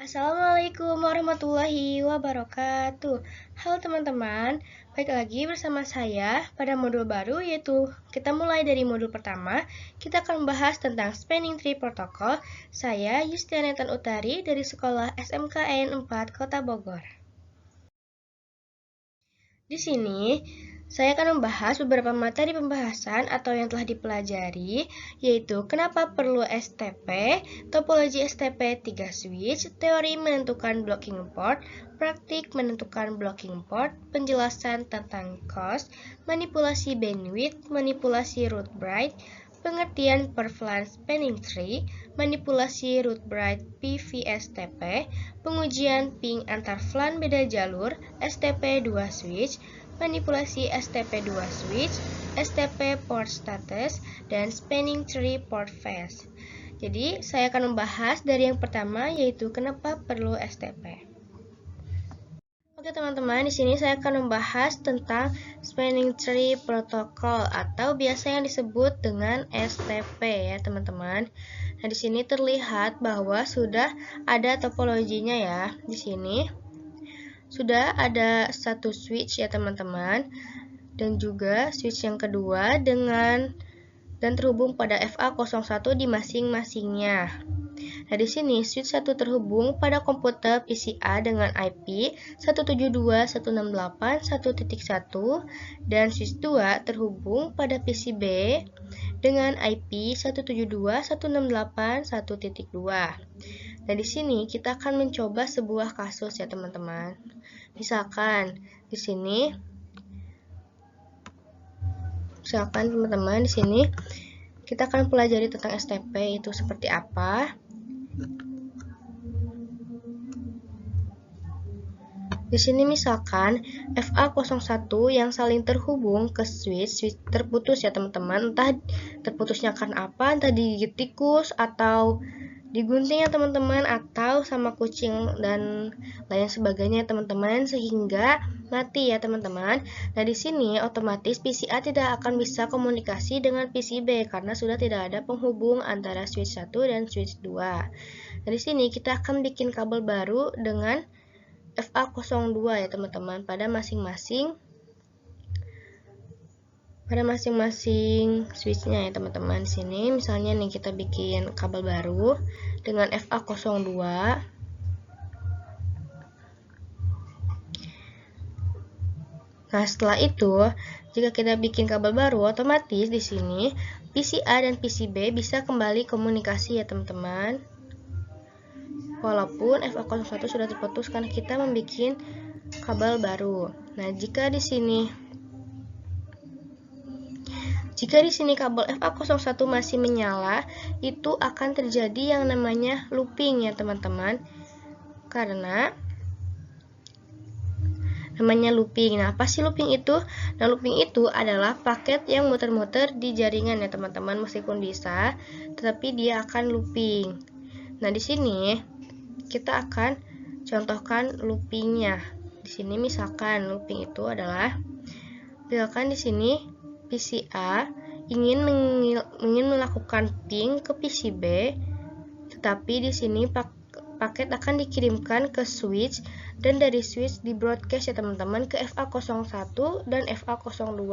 Assalamualaikum warahmatullahi wabarakatuh. Halo teman-teman, baik lagi bersama saya pada modul baru, yaitu kita mulai dari modul pertama. Kita akan membahas tentang Spanning Tree Protocol. Saya Yustiana Tan Utari dari Sekolah SMKN 4 Kota Bogor. Di sini saya akan membahas beberapa materi pembahasan atau yang telah dipelajari, yaitu kenapa perlu STP, topologi STP 3 switch, teori menentukan blocking port, praktik menentukan blocking port, penjelasan tentang cost, manipulasi bandwidth, manipulasi root bright, pengertian per VLAN spanning tree, manipulasi root bright PVSTP, pengujian ping antar VLAN beda jalur, STP 2 switch, manipulasi STP2 switch, STP port status, dan spanning tree port phase. Jadi, saya akan membahas dari yang pertama, yaitu kenapa perlu STP. Oke teman-teman, di sini saya akan membahas tentang Spanning Tree Protocol atau biasa yang disebut dengan STP ya teman-teman. Nah, di sini terlihat bahwa sudah ada topologinya ya. Di sini sudah ada satu switch ya teman-teman, dan juga switch yang kedua dan terhubung pada FA01 di masing-masingnya. Nah, di sini switch 1 terhubung pada komputer PCA dengan IP 172.168.1.1 dan switch 2 terhubung pada PCB dengan IP 172.168.1.2. Nah, di sini kita akan mencoba sebuah kasus ya teman-teman. Misalkan di sini teman-teman di sini kita akan pelajari tentang STP itu seperti apa. Di sini misalkan FA01 yang saling terhubung ke switch terputus ya teman-teman. Entah terputusnya karena apa, entah digigit tikus atau digunting ya teman-teman, atau sama kucing dan lain sebagainya teman-teman, sehingga mati ya teman-teman. Nah, di sini otomatis PCA tidak akan bisa komunikasi dengan PCB karena sudah tidak ada penghubung antara switch 1 dan switch 2. Nah, di sini kita akan bikin kabel baru dengan FA02 ya teman-teman pada masing-masing switchnya ya teman-teman. Di sini misalnya nih kita bikin kabel baru dengan FA02. Nah, setelah itu jika kita bikin kabel baru, otomatis di sini PCA dan PCB bisa kembali komunikasi ya teman-teman. Walaupun FA01 sudah terputus karena kita membuat kabel baru. Nah, jika di sini kabel FA01 masih menyala, itu akan terjadi yang namanya looping ya teman-teman. Karena namanya looping. Nah, apa sih looping itu? Nah, looping itu adalah paket yang muter-muter di jaringan ya teman-teman, meskipun bisa, tetapi dia akan looping. Nah, di sini kita akan contohkan loopingnya. Di sini misalkan looping itu adalah, misalkan di sini PCA ingin melakukan ping ke PCB, tetapi di sini paket akan dikirimkan ke switch dan dari switch di broadcast ya teman-teman ke FA01 dan FA02.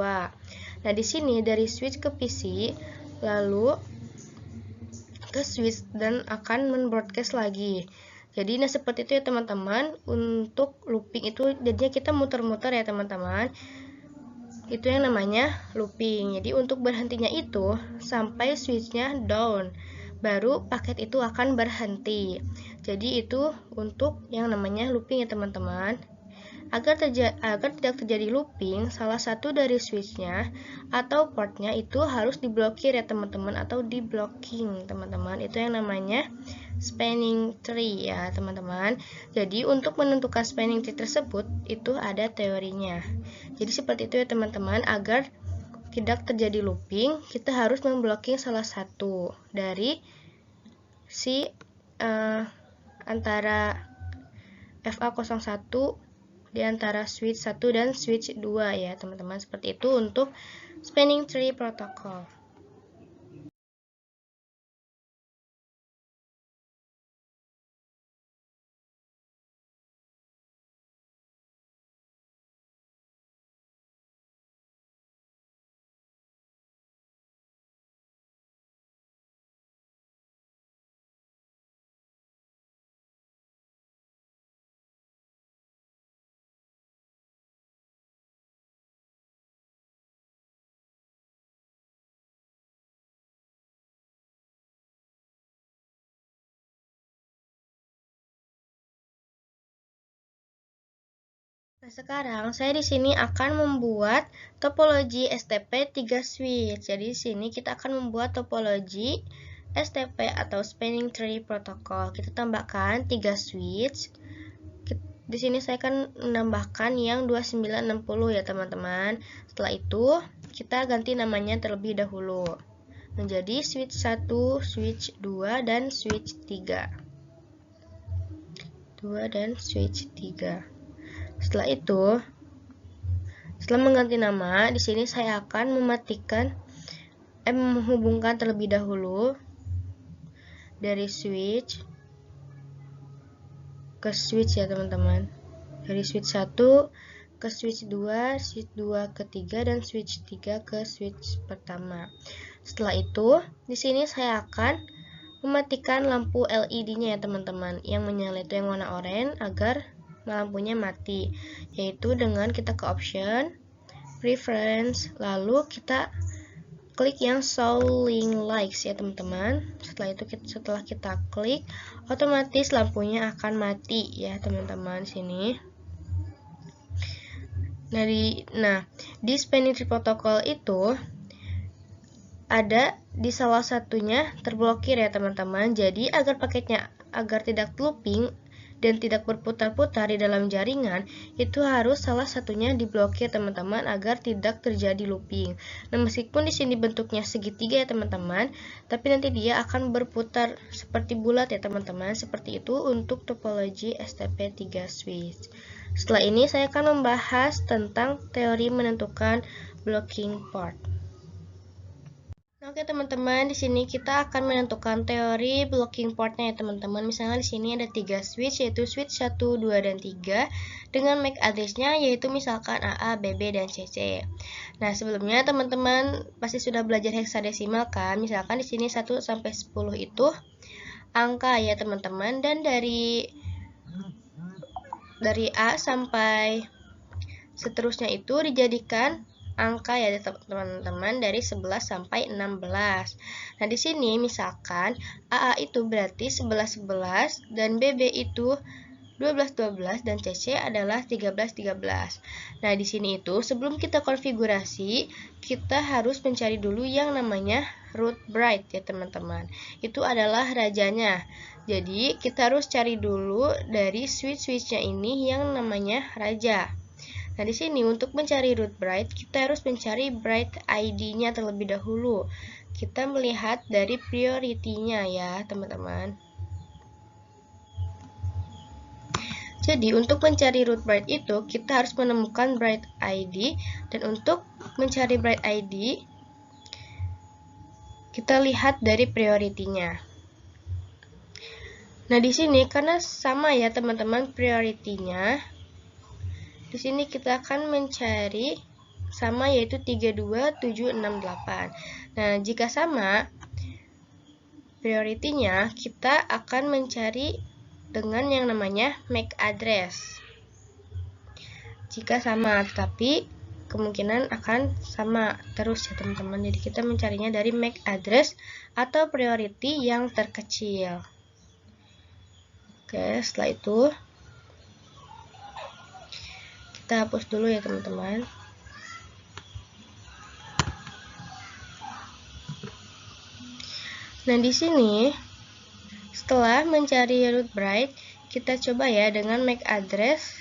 Nah, di sini dari switch ke PC lalu ke switch dan akan membroadcast lagi. Jadi nah seperti itu ya teman-teman. Untuk looping itu jadinya kita muter-muter ya teman-teman. Itu yang namanya looping. Jadi untuk berhentinya itu sampai switchnya down, baru paket itu akan berhenti. Jadi itu untuk yang namanya looping ya teman-teman. Agar tidak terjadi looping, salah satu dari switchnya atau portnya itu harus diblokir ya teman-teman, atau di blocking teman-teman. Itu yang namanya spanning tree ya teman-teman. Jadi untuk menentukan spanning tree tersebut itu ada teorinya. Jadi seperti itu ya teman-teman. Agar tidak terjadi looping, kita harus memblocking salah satu dari antara FA01 di antara switch 1 dan switch 2 ya teman-teman. Seperti itu untuk spanning tree protocol. Nah, sekarang saya di sini akan membuat topologi STP 3 switch. Jadi di sini kita akan membuat topologi STP atau Spanning Tree Protocol. Kita tambahkan 3 switch. Di sini saya akan menambahkan yang 2960 ya, teman-teman. Setelah itu, kita ganti namanya terlebih dahulu menjadi switch 1, switch 2, dan switch 3. 2 dan switch 3. Setelah itu, setelah mengganti nama, di sini saya akan menghubungkan terlebih dahulu dari switch ke switch ya, teman-teman. Dari switch 1 ke switch 2, switch 2 ke 3, dan switch 3 ke switch pertama. Setelah itu, di sini saya akan mematikan lampu LED-nya ya, teman-teman. Yang menyala itu yang warna oranye agar lampunya mati, yaitu dengan kita ke option, preference, lalu kita klik yang show link lights ya, teman-teman. Setelah kita klik, otomatis lampunya akan mati ya, teman-teman, sini. Nah, di Spanning Tree Protocol itu ada di salah satunya terblokir ya, teman-teman. Jadi agar tidak looping dan tidak berputar-putar di dalam jaringan, itu harus salah satunya diblokir, teman-teman, agar tidak terjadi looping. Nah, meskipun di sini bentuknya segitiga ya, teman-teman, tapi nanti dia akan berputar seperti bulat ya, teman-teman. Seperti itu untuk topologi STP 3 switch. Setelah ini saya akan membahas tentang teori menentukan blocking port. Oke, teman-teman, di sini kita akan menentukan teori blocking portnya ya, teman-teman. Misalnya di sini ada 3 switch, yaitu switch 1, 2, dan 3 dengan MAC address-nya yaitu misalkan AA, BB, dan CC. Nah, sebelumnya teman-teman pasti sudah belajar heksadesimal kan? Misalkan di sini 1 sampai 10 itu angka ya, teman-teman, dan dari A sampai seterusnya itu dijadikan angka ya, teman-teman, dari 11 sampai 16. Nah, di sini misalkan AA itu berarti 11 dan BB itu 12 dan CC adalah 13. Nah, di sini itu sebelum kita konfigurasi, kita harus mencari dulu yang namanya root bright ya, teman-teman. Itu adalah rajanya. Jadi, kita harus cari dulu dari switch-switchnya ini yang namanya raja. Nah, di sini untuk mencari root bright, kita harus mencari bright ID-nya terlebih dahulu. Kita melihat dari priority-nya ya, teman-teman. Jadi, untuk mencari root bright itu, kita harus menemukan bright ID. Dan untuk mencari bright ID, kita lihat dari priority-nya. Nah, di sini karena sama ya, teman-teman, priority-nya, di sini kita akan mencari sama, yaitu 32768. Nah, jika sama priority-nya, kita akan mencari dengan yang namanya MAC address. Jika sama, tapi kemungkinan akan sama terus ya, teman-teman. Jadi kita mencarinya dari MAC address atau priority yang terkecil. Oke, setelah itu kita hapus dulu ya, teman-teman. Nah, di sini setelah mencari root bright, kita coba ya dengan MAC address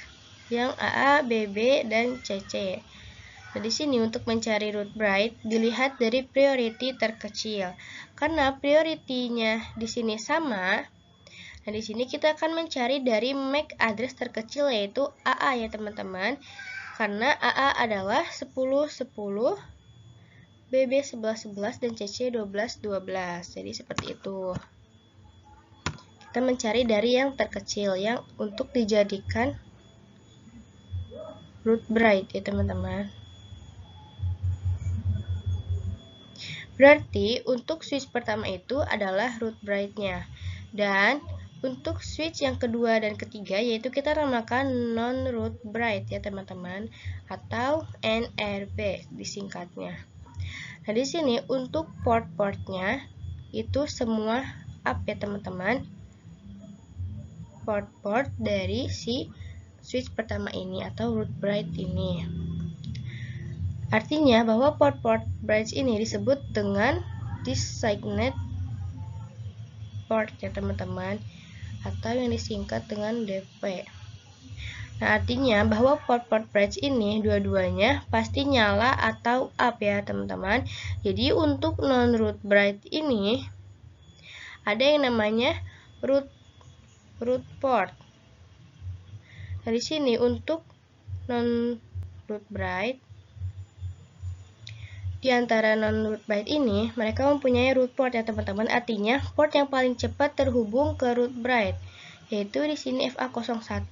yang AA, BB, dan CC. Nah, di sini untuk mencari root bright dilihat dari priority terkecil. Karena priority-nya di sini sama, nah di sini kita akan mencari dari MAC address terkecil yaitu AA ya, teman-teman. Karena AA adalah 10, 10, BB 11, 11, dan CC 12, 12. Jadi seperti itu. Kita mencari dari yang terkecil yang untuk dijadikan root bright ya, teman-teman. Berarti untuk switch pertama itu adalah root bright-nya. Dan untuk switch yang kedua dan ketiga yaitu kita namakan non-root bright ya, teman-teman, atau NRB disingkatnya. Nah, di sini untuk port-portnya itu semua up ya, teman-teman. Port-port dari si switch pertama ini atau root bright ini. Artinya bahwa port bright ini disebut dengan designated port ya teman-teman, atau yang disingkat dengan DP. Nah, artinya bahwa port bright ini dua-duanya pasti nyala atau up ya teman-teman. Jadi untuk non-root bright ini ada yang namanya root port. Nah, di sini untuk non-root bright, di antara non-root bright ini mereka mempunyai root port ya teman-teman. Artinya port yang paling cepat terhubung ke root bright, yaitu di sini FA01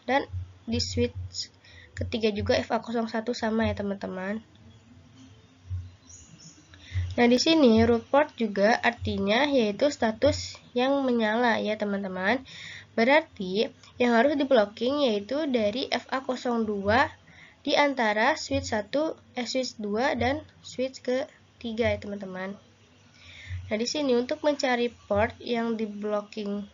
dan di switch ketiga juga FA01 sama ya teman-teman. Nah, di sini root port juga artinya yaitu status yang menyala ya teman-teman. Berarti yang harus di blocking yaitu dari FA02 di antara switch 2 dan switch ketiga ya teman-teman. Nah, di sini untuk mencari port yang di blocking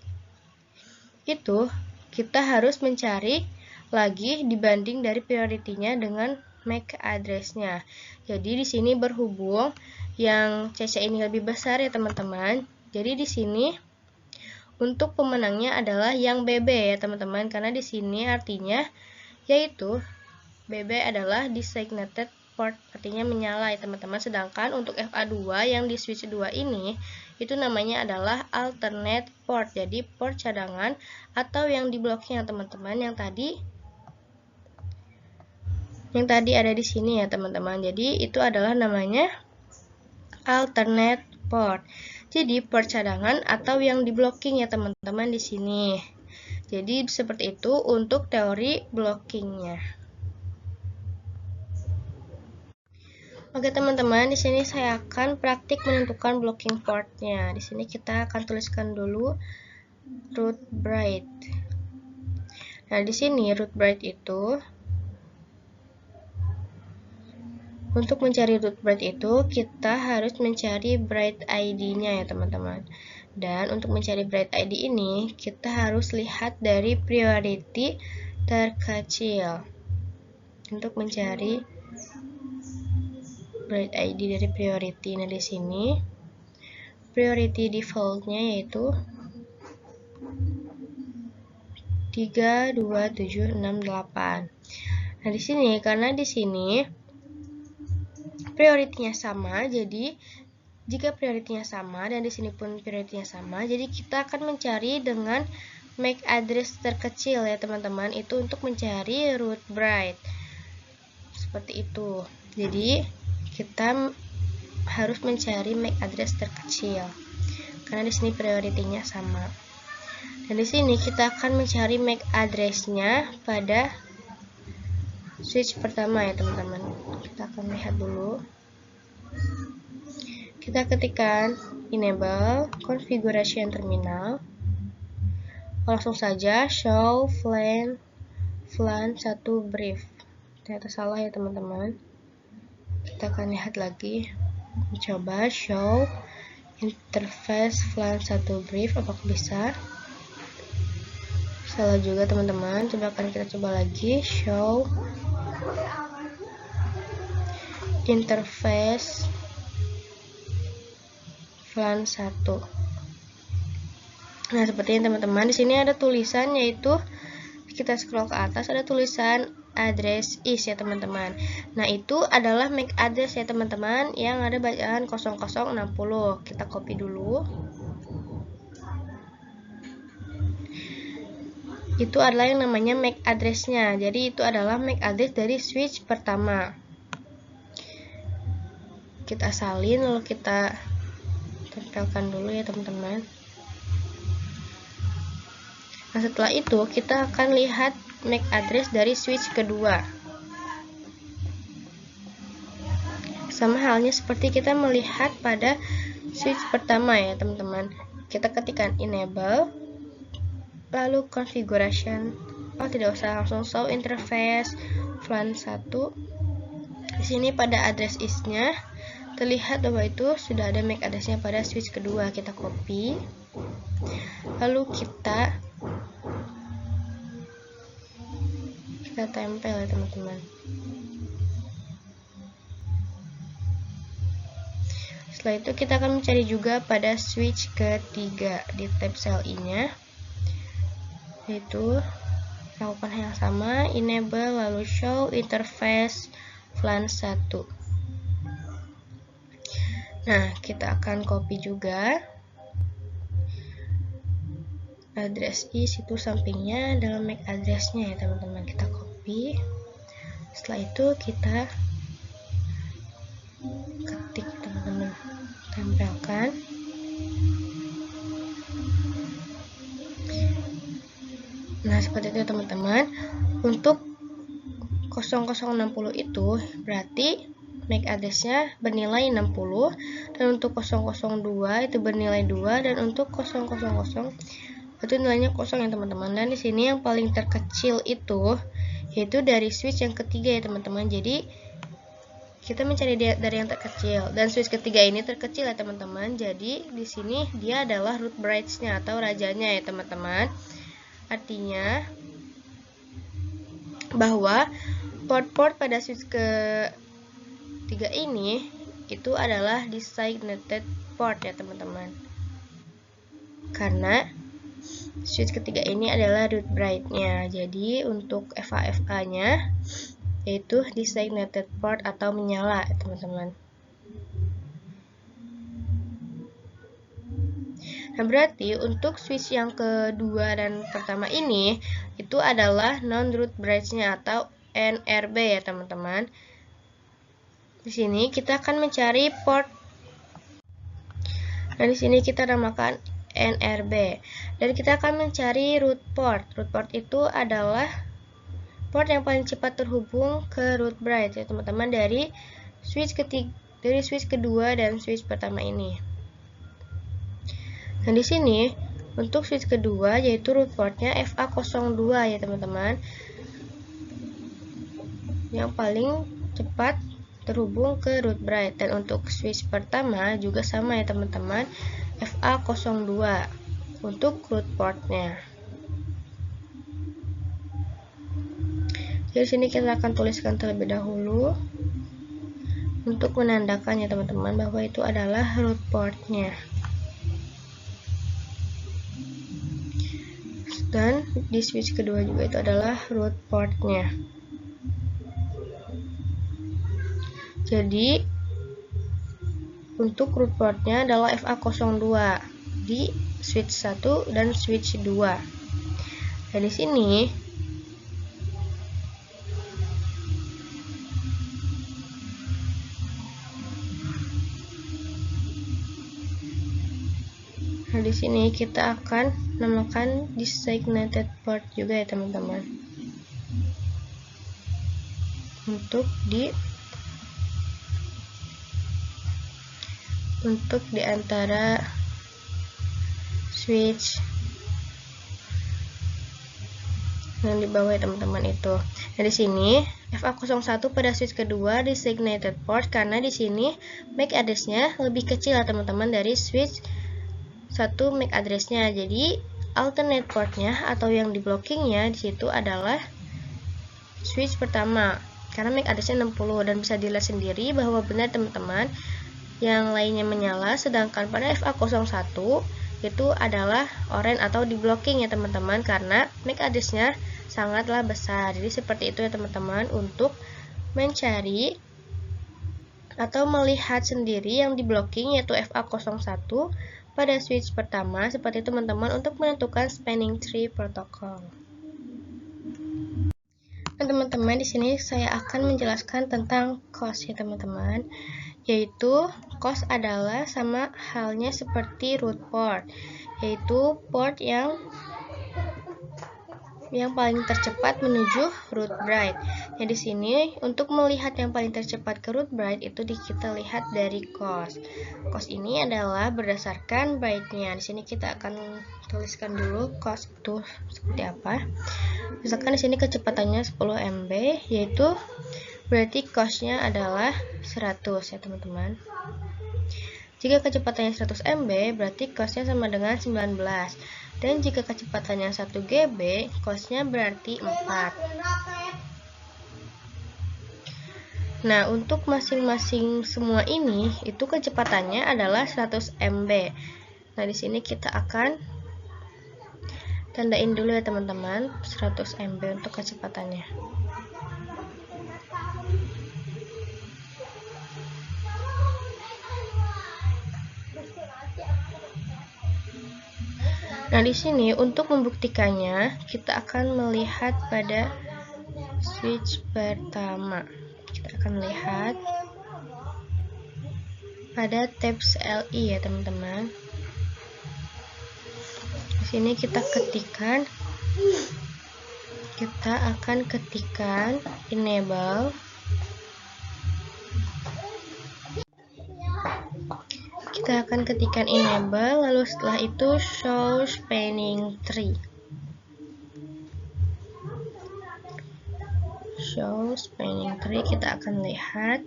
itu kita harus mencari lagi dibanding dari priority-nya dengan MAC address-nya. Jadi di sini berhubung yang CC ini lebih besar ya teman-teman. Jadi di sini untuk pemenangnya adalah yang BB ya teman-teman, karena di sini artinya yaitu BB adalah designated port, artinya menyala ya teman-teman. Sedangkan untuk FA2 yang di switch 2 ini itu namanya adalah alternate port, jadi port cadangan atau yang di blocking ya teman-teman, yang tadi ada di sini ya teman-teman. Jadi itu adalah namanya alternate port, jadi port cadangan atau yang di blocking ya teman-teman di sini. Jadi seperti itu untuk teori blockingnya. Oke teman-teman, di sini saya akan praktik menentukan blocking portnya. Di sini kita akan tuliskan dulu root bright. Nah, di sini root bright itu, untuk mencari root bright itu kita harus mencari bright ID-nya ya teman-teman. Dan untuk mencari bright ID ini kita harus lihat dari priority terkecil. Untuk mencari bright ID dari priority. Nah, di sini priority defaultnya yaitu 32768. Nah, di sini karena di sini priority-nya sama, jadi jika priority-nya sama dan di sini pun priority-nya sama, jadi kita akan mencari dengan MAC address terkecil ya teman-teman, itu untuk mencari root bright. Seperti itu. Jadi kita harus mencari MAC address terkecil karena di sini priority-nya sama. Dan di sini kita akan mencari MAC address-nya pada switch pertama ya teman-teman. Kita akan lihat dulu. Kita ketikkan enable configuration terminal. Langsung saja show flan 1 brief. Ternyata salah ya teman-teman. Kita akan lihat lagi, mencoba show interface flan 1 brief, apakah bisa? Salah juga teman-teman. Kita coba lagi show interface flan 1. Nah, seperti ini teman-teman. Di sini ada tulisan, yaitu kita scroll ke atas ada tulisan address is ya teman-teman. Nah, itu adalah MAC address ya teman-teman yang ada bacaan 0060. Kita copy dulu. Itu adalah yang namanya MAC address-nya. Jadi itu adalah MAC address dari switch pertama. Kita salin lalu kita tempelkan dulu ya teman-teman. Nah, setelah itu kita akan lihat MAC address dari switch kedua. Sama halnya seperti kita melihat pada switch pertama ya teman-teman. Kita ketikkan enable, lalu configuration. Oh, tidak usah, langsung show interface flan 1. Di sini pada address is-nya terlihat bahwa itu sudah ada MAC address-nya pada switch kedua. Kita copy. Lalu kita kita tempel ya teman-teman. Setelah itu kita akan mencari juga pada switch ketiga di tab sel I-nya, yaitu lakukan hal yang sama, enable lalu show interface VLAN 1. Nah, kita akan copy juga address I situ sampingnya dalam MAC address-nya ya teman-teman, kita copy. Setelah itu kita ketik teman-teman, tempelkan. Nah, seperti itu teman-teman. Untuk 0060 itu berarti MAC address-nya bernilai 60, dan untuk 002 itu bernilai 2, dan untuk 000 itu nilainya 0 ya teman-teman. Dan di sini yang paling terkecil itu yaitu dari switch yang ketiga ya teman-teman. Jadi kita mencari dari yang terkecil, dan switch ketiga ini terkecil ya teman-teman. Jadi di sini dia adalah root bridge-nya atau rajanya ya teman-teman. Artinya bahwa port-port pada switch ketiga ini itu adalah designated port ya teman-teman, karena switch ketiga ini adalah root bridge-nya. Jadi untuk FA-FA-nya yaitu designated port atau menyala ya teman-teman. Nah, berarti untuk switch yang kedua dan pertama ini itu adalah non-root bridge-nya atau NRB ya teman-teman. Di sini kita akan mencari port. Nah, di sini kita namakan NRB. Dan kita akan mencari root port. Root port itu adalah port yang paling cepat terhubung ke root bridge ya teman-teman dari switch kedua dan switch pertama ini. Nah, di sini untuk switch kedua yaitu root portnya FA02 ya teman-teman, yang paling cepat terhubung ke root bridge. Dan untuk switch pertama juga sama ya teman-teman, FA02 untuk root portnya. Jadi sini kita akan tuliskan terlebih dahulu untuk menandakan ya teman-teman bahwa itu adalah root portnya. Dan di switch kedua juga itu adalah root portnya. Jadi untuk root portnya adalah FA02 di switch 1 dan switch 2. Dan di sini kita akan namakan designated port juga ya teman-teman. Untuk di antara switch yang di bawah ya teman-teman itu. Nah, di sini FA01 pada switch kedua designated port karena di sini MAC address-nya lebih kecil ya teman-teman dari switch 1 MAC address-nya. Jadi alternate port-nya atau yang di blockingnya di situ adalah switch pertama karena MAC address-nya 60, dan bisa dilihat sendiri bahwa benar teman-teman yang lainnya menyala, sedangkan pada FA01 itu adalah orange atau di blocking ya teman-teman karena MAC address-nya sangatlah besar. Jadi seperti itu ya teman-teman untuk mencari atau melihat sendiri yang di blocking yaitu FA01 pada switch pertama. Seperti itu teman-teman untuk menentukan spanning tree protocol. Nah, teman-teman di sini saya akan menjelaskan tentang COS ya teman-teman. Yaitu COS adalah sama halnya seperti root port, yaitu port yang paling tercepat menuju root bridge. Nah, di sini untuk melihat yang paling tercepat ke root bridge itu kita lihat dari COS. COS ini adalah berdasarkan bridge-nya. Di sini kita akan tuliskan dulu COS itu seperti apa. Misalkan di sini kecepatannya 10 MB, yaitu berarti COS-nya adalah 100 ya teman-teman. Jika kecepatannya 100 MB, berarti COS-nya sama dengan 19. Dan jika kecepatannya 1 GB, COS-nya berarti 4. Nah, untuk masing-masing semua ini itu kecepatannya adalah 100 MB. Nah, di sini kita akan tandain dulu ya teman-teman, 100 MB untuk kecepatannya. Nah, di sini untuk membuktikannya, kita akan melihat pada switch pertama. Kita akan lihat pada tabs LI ya teman-teman. Di sini kita akan ketikkan enable. Kita akan ketikkan enable, lalu setelah itu show spanning tree. Show spanning tree, kita akan lihat.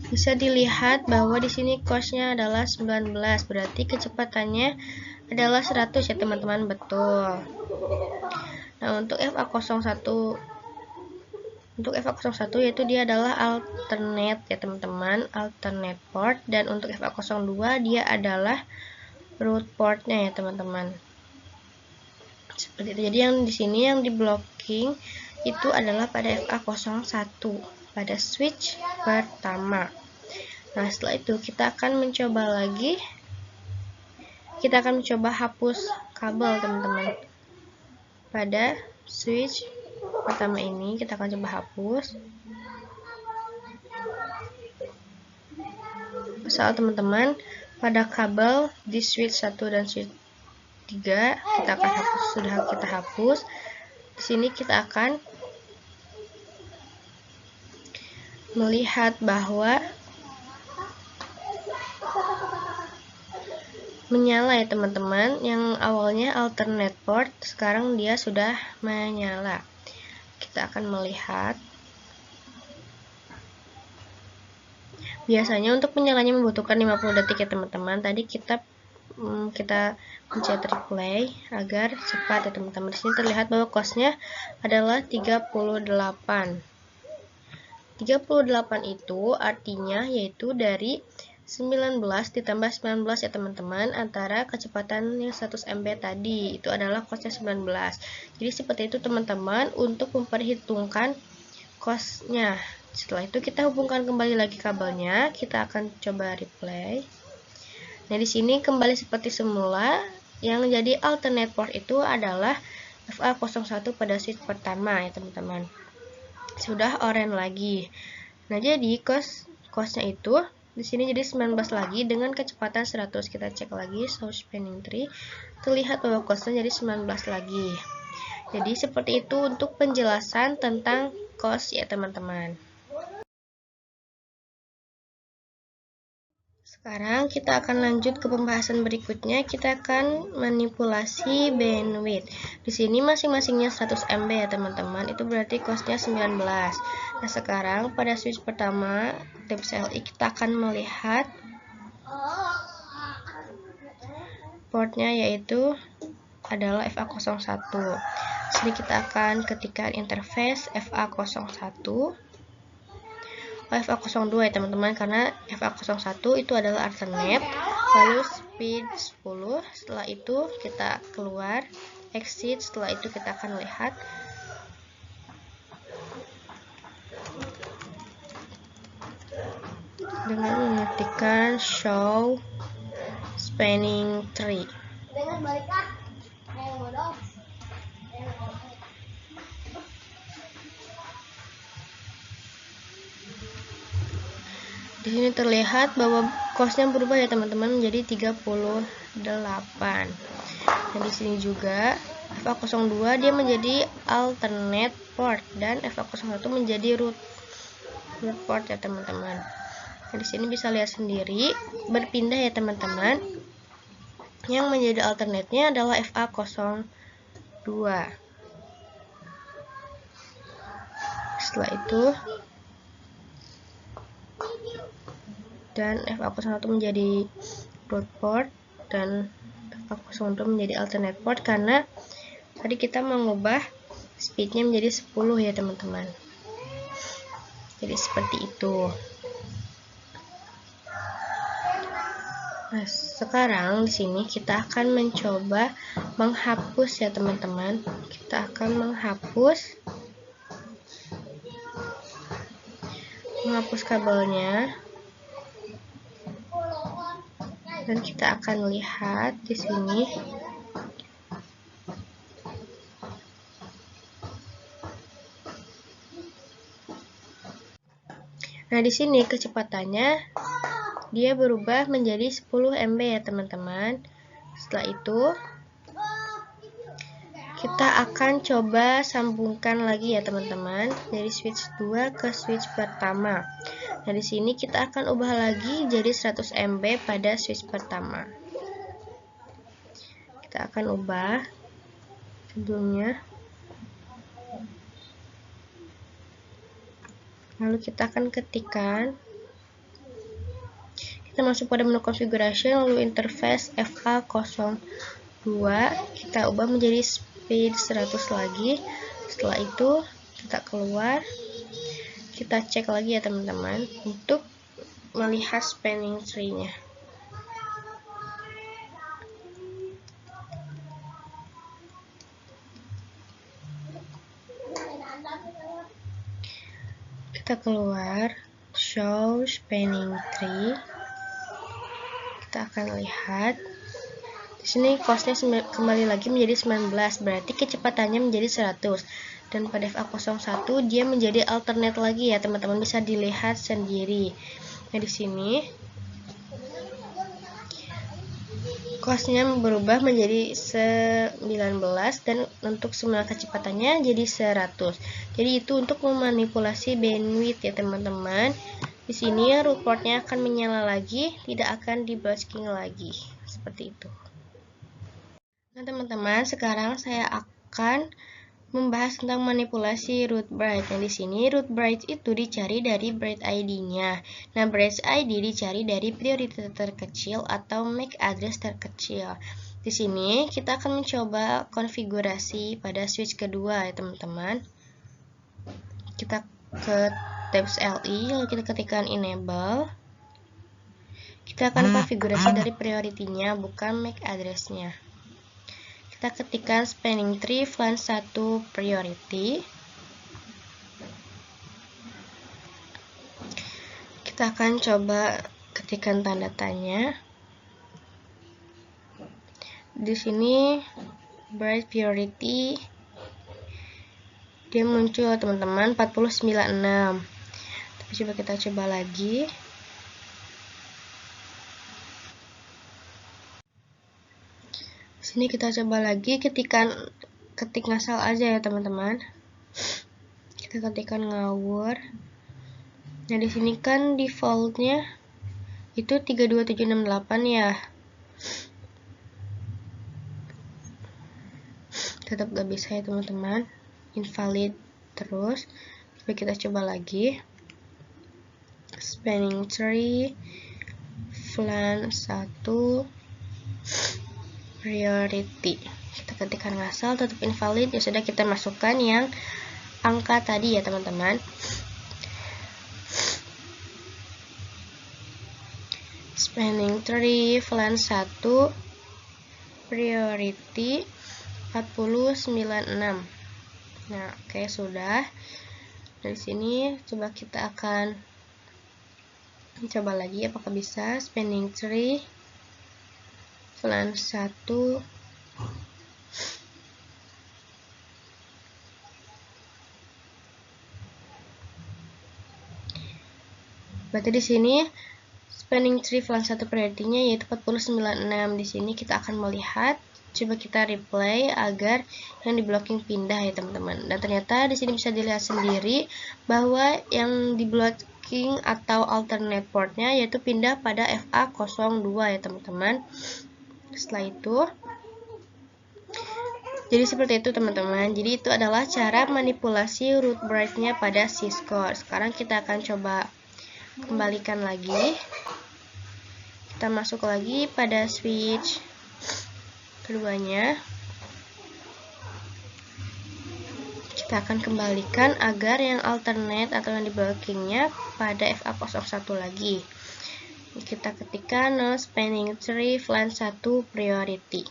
Bisa dilihat bahwa di sini costnya adalah 19, berarti kecepatannya adalah 100 ya teman-teman, betul. Nah, untuk FA01 yaitu dia adalah alternate ya teman-teman, alternate port, dan untuk FA02 dia adalah root portnya ya teman-teman. Seperti itu. Jadi yang di sini yang di blocking itu adalah pada FA01, pada switch pertama. Nah, setelah itu kita akan mencoba lagi. Kita akan mencoba hapus kabel teman-teman. Pada switch pertama ini kita akan coba hapus. Misal teman-teman pada kabel di switch 1 dan switch 3 kita akan hapus, sudah kita hapus. Di sini kita akan melihat bahwa menyala ya teman-teman, yang awalnya alternate port sekarang dia sudah menyala. Kita akan melihat, biasanya untuk menyalanya membutuhkan 50 detik ya teman-teman. Tadi kita pencet replay agar cepat ya teman-teman. Di sini terlihat bahwa costnya adalah 38. 38 itu artinya yaitu dari 19 ditambah 19 ya teman-teman, antara kecepatan yang 100 MB tadi itu adalah costnya 19. Jadi seperti itu teman-teman untuk memperhitungkan costnya. Setelah itu kita hubungkan kembali lagi kabelnya, kita akan coba replay. Nah, di sini kembali seperti semula. Yang jadi alternate port itu adalah FA01 pada switch pertama ya teman-teman. Sudah oranye lagi. Nah, jadi costnya itu di sini jadi 19 lagi dengan kecepatan 100. Kita cek lagi show spanning tree. Terlihat bahwa costnya jadi 19 lagi. Jadi seperti itu untuk penjelasan tentang cost ya teman-teman. Sekarang kita akan lanjut ke pembahasan berikutnya. Kita akan manipulasi bandwidth. Di sini masing-masingnya 100 MB ya teman-teman. Itu berarti costnya 19. Nah, sekarang pada switch pertama tabs LI kita akan melihat portnya yaitu adalah FA01. Di sini kita akan ketikkan interface FA01. FA02 ya teman-teman, karena FA01 itu adalah alternate, lalu speed 10. Setelah itu kita keluar, exit. Setelah itu kita akan lihat dengan mengetikkan show spanning tree. Di sini terlihat bahwa costnya berubah ya teman-teman, menjadi 38. Dan di sini juga FA02 dia menjadi alternate port dan FA01 menjadi root port ya teman-teman. Nah, di sini bisa lihat sendiri berpindah ya teman-teman. Yang menjadi alternate-nya adalah FA02. Setelah itu dan FA01 menjadi root port dan FA02 menjadi alternate port, karena tadi kita mengubah speednya menjadi 10 ya teman-teman. Jadi seperti itu. Nah, sekarang di sini kita akan mencoba menghapus ya teman-teman. Kita akan menghapus kabelnya. Dan kita akan lihat di sini. Nah, di sini kecepatannya dia berubah menjadi 10 MB ya teman-teman. Setelah itu kita akan coba sambungkan lagi ya teman-teman, dari switch 2 ke switch pertama. Nah, di sini kita akan ubah lagi jadi 100 MB pada switch pertama. Kita akan ubah sebelumnya. Lalu kita akan ketikkan, kita masuk pada menu configuration, lalu interface FA02, kita ubah menjadi speed 100 lagi. Setelah itu kita keluar, kita cek lagi ya teman-teman untuk melihat spanning tree-nya. Kita keluar, show spanning tree. Kita akan lihat di sini costnya kembali lagi menjadi 19, berarti kecepatannya menjadi 100. Dan pada FA01 dia menjadi alternate lagi ya teman-teman, bisa dilihat sendiri. Nah, di sini costnya berubah menjadi 19 dan untuk semua kecepatannya jadi 100. Jadi itu untuk memanipulasi bandwidth ya teman-teman. Di sini root portnya akan menyala lagi, tidak akan di blocking lagi. Seperti itu. Nah teman-teman, sekarang saya akan membahas tentang manipulasi root bright. Nah, di sini root bright itu dicari dari bright ID-nya. Nah, bright ID dicari dari prioritas terkecil atau MAC address terkecil. Di sini kita akan mencoba konfigurasi pada switch kedua ya teman-teman. Kita ke tabs LI, lalu kita ketikkan enable. Kita akan konfigurasi dari priority-nya, bukan MAC address-nya. Kita ketikkan spanning tree flange 1 priority. Kita akan coba ketikkan tanda tanya. Di sini bright priority dia muncul teman-teman 496. Tapi coba kita coba lagi. Sini kita coba lagi, ketik ngasal aja ya teman-teman. Kita ketikkan ngawur. Nah, di sini kan defaultnya itu 32768 ya. Tetap gak bisa ya teman-teman, invalid terus. Coba kita coba lagi. Spanning tree flange 1 priority. Kita ketikkan ngasal, tetap invalid. Ya sudah, kita masukkan yang angka tadi ya teman-teman. Spanning tree flange 1 priority 496. Nah, oke, sudah. Dari sini coba kita akan coba lagi apakah bisa. Spanning tree flange 1 berarti di sini spanning tree flange 1 priority-nya yaitu 496. Di sini kita akan melihat, coba kita replay agar yang di blocking pindah ya teman-teman. Dan ternyata di sini bisa dilihat sendiri bahwa yang di blocking atau alternate portnya yaitu pindah pada FA02 ya teman-teman. Setelah itu, jadi seperti itu teman-teman. Jadi itu adalah cara manipulasi root bright-nya pada Syscore. Sekarang kita akan coba kembalikan lagi. Kita masuk lagi pada switch keduanya. kita akan kembalikan agar yang alternate atau yang di blockingnya pada FA01 lagi. Kita ketikkan no spanning tree flan 1 priority.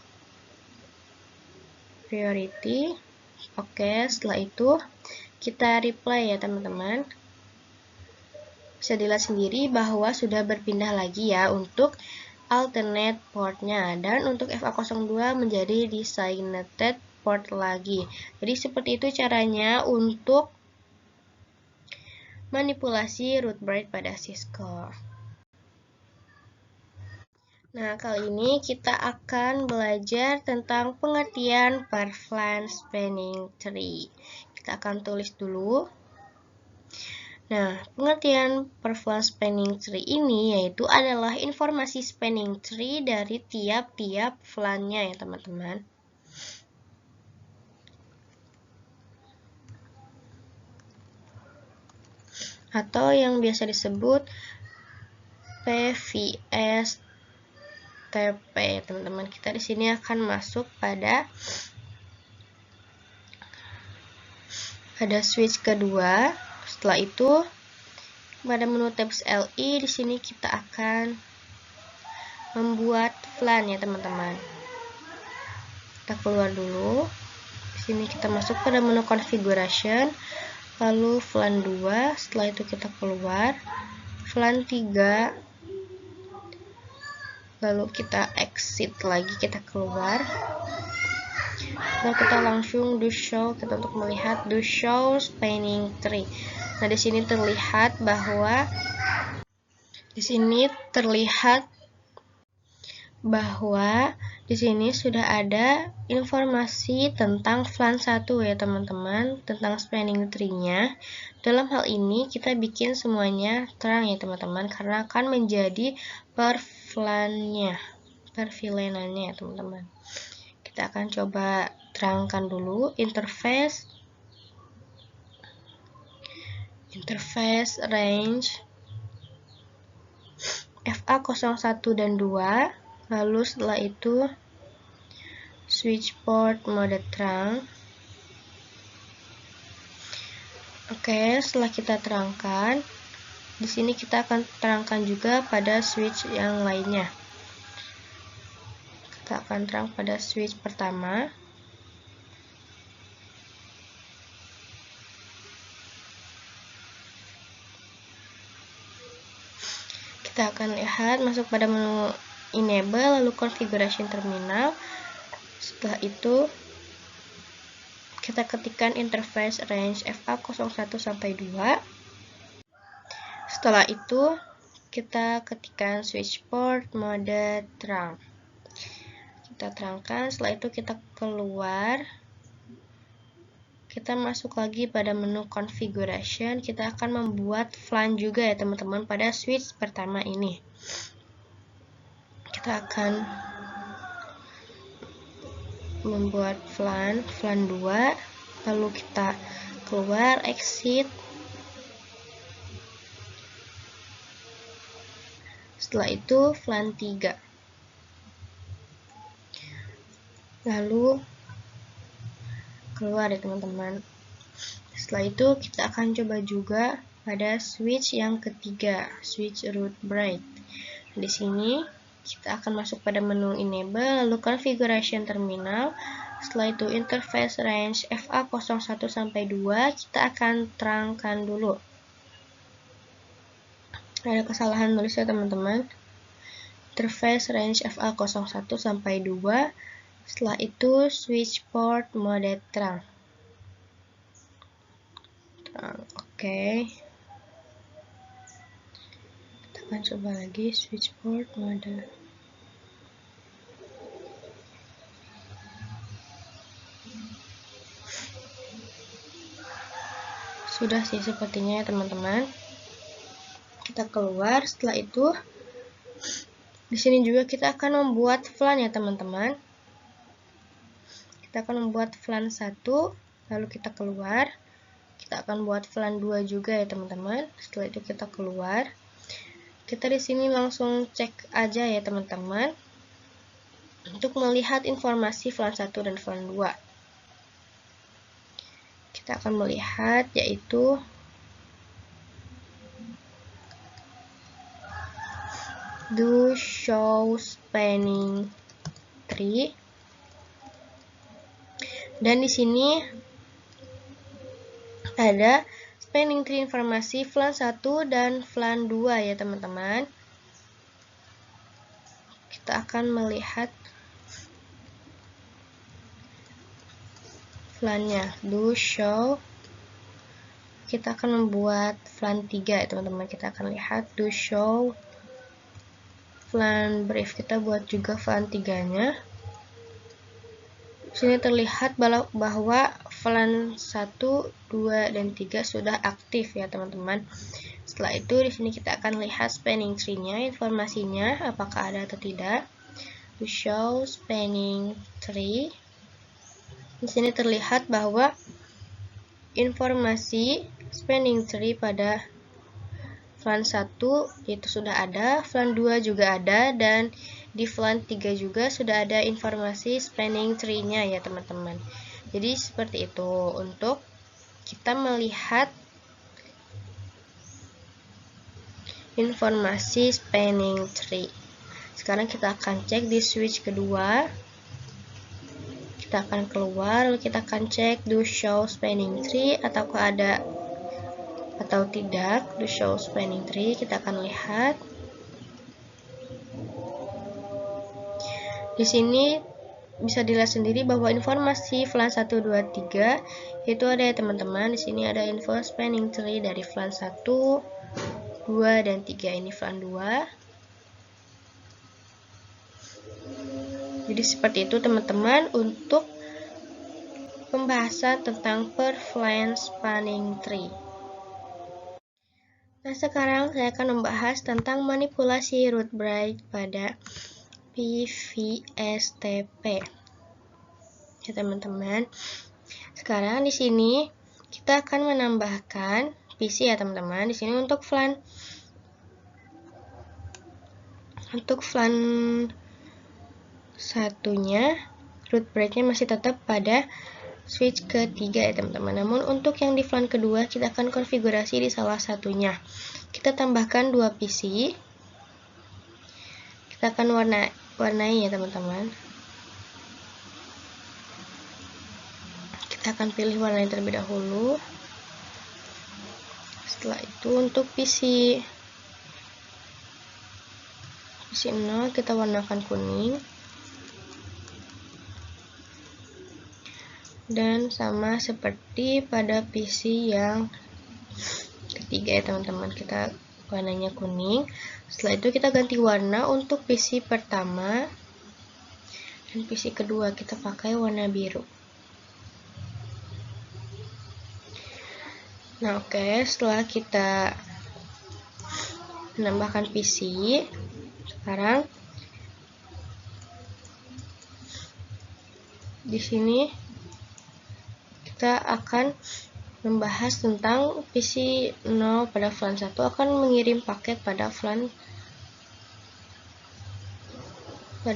Oke, setelah itu kita reply ya teman-teman. Bisa dilihat sendiri bahwa sudah berpindah lagi ya untuk alternate portnya, dan untuk FA02 menjadi designated port lagi. Jadi seperti itu caranya untuk manipulasi root break pada Cisco. Nah, kali ini kita akan belajar tentang pengertian per flan spanning tree. Kita akan tulis dulu. Nah, pengertian per flan spanning tree ini yaitu adalah informasi spanning tree dari tiap-tiap flannya ya teman-teman. Atau yang biasa disebut PVS TP, teman-teman. Kita di sini akan masuk pada switch kedua. Setelah itu pada menu tabs LI di sini kita akan membuat flan ya teman-teman. Kita keluar dulu. Di sini kita masuk pada menu configuration, lalu flan 2. Setelah itu kita keluar flan 3. Lalu kita exit lagi, kita keluar. Lalu kita langsung do show, kita untuk melihat do show spanning tree. Nah, di sini terlihat bahwa di sini sudah ada informasi tentang flan 1 ya teman-teman, tentang spanning tree-nya. Dalam hal ini kita bikin semuanya terang ya teman-teman, karena akan menjadi per flannya, per VLAN-nya ya teman-teman. Kita akan coba terangkan dulu interface range FA01 dan 2. Lalu setelah itu switch port mode terang. Oke, setelah kita terangkan, di sini kita akan terangkan juga pada switch yang lainnya. Kita akan terang pada switch pertama. Kita akan lihat masuk pada menu enable, lalu configuration terminal. Setelah itu kita ketikkan interface range FA01 sampai 2. Setelah itu kita ketikkan switch port mode terang. Kita terangkan, setelah itu kita keluar. Kita masuk lagi pada menu configuration. Kita akan membuat flan juga ya teman-teman pada switch pertama ini. Kita akan membuat flan 2, lalu kita keluar, exit. Setelah itu flan 3. Lalu keluar ya teman-teman. Setelah itu kita akan coba juga pada switch yang ketiga, switch root break. Di sini kita akan masuk pada menu enable, lalu configuration terminal. Setelah itu interface range FA01 sampai 2, kita akan terangkan dulu. Ada kesalahan nulis ya teman-teman. Interface range FA01 sampai 2. Setelah itu switch port mode terang. Oke. Kita akan coba lagi switch port mode. Sudah sih sepertinya ya teman-teman. Kita keluar, setelah itu di sini juga kita akan membuat flan ya teman-teman. Kita akan membuat flan 1, lalu kita keluar. Kita akan buat flan 2 juga ya teman-teman. Setelah itu kita keluar. Kita di sini langsung cek aja ya teman-teman untuk melihat informasi flan 1 dan flan 2. kita akan melihat yaitu do show spanning tree. Dan di sini ada spanning tree informasi flan 1 dan flan 2 ya teman-teman. Kita akan melihat flannya do show. Kita akan membuat flan 3 ya teman-teman. Kita akan lihat do show flan brief. Kita buat juga flan 3-nya. Sini terlihat bahwa flan 1, 2, dan 3 sudah aktif ya teman-teman. Setelah itu di sini kita akan lihat spanning tree-nya, informasinya apakah ada atau tidak. To show spanning tree. Di sini terlihat bahwa informasi spanning tree pada flan 1 itu sudah ada, flan 2 juga ada, dan di flan 3 juga sudah ada informasi spanning tree-nya ya teman-teman. Jadi seperti itu untuk kita melihat informasi spanning tree. Sekarang kita akan cek di switch kedua. Kita akan keluar, lalu kita akan cek do show spanning tree ataukah ada atau tidak. Do show spanning tree, kita akan lihat. Di sini bisa dilihat sendiri bahwa informasi flan 1, 2, 3 itu ada ya teman-teman. Di sini ada info spanning tree dari flan 1, 2, dan 3. Ini flan 2. Jadi seperti itu teman-teman untuk pembahasan tentang per flan spanning tree. Nah, sekarang saya akan membahas tentang manipulasi root break pada PVSTP. Ya teman-teman. Sekarang di sini kita akan menambahkan PC ya teman-teman. Di sini untuk flan satunya root break-nya masih tetap pada switch ketiga ya teman-teman. Namun untuk yang di flan kedua kita akan konfigurasi di salah satunya. Kita tambahkan 2 PC. Kita akan warnai ya teman-teman. Kita akan pilih warnanya terlebih dahulu. Setelah itu untuk PC 0 kita warnakan kuning. Dan sama seperti pada PC yang ketiga ya teman-teman, kita warnanya kuning. Setelah itu kita ganti warna untuk PC pertama dan PC kedua kita pakai warna biru. Nah oke, setelah kita menambahkan PC, sekarang di sini kita akan membahas tentang PC 0 pada flan 1 akan mengirim paket pada flan 1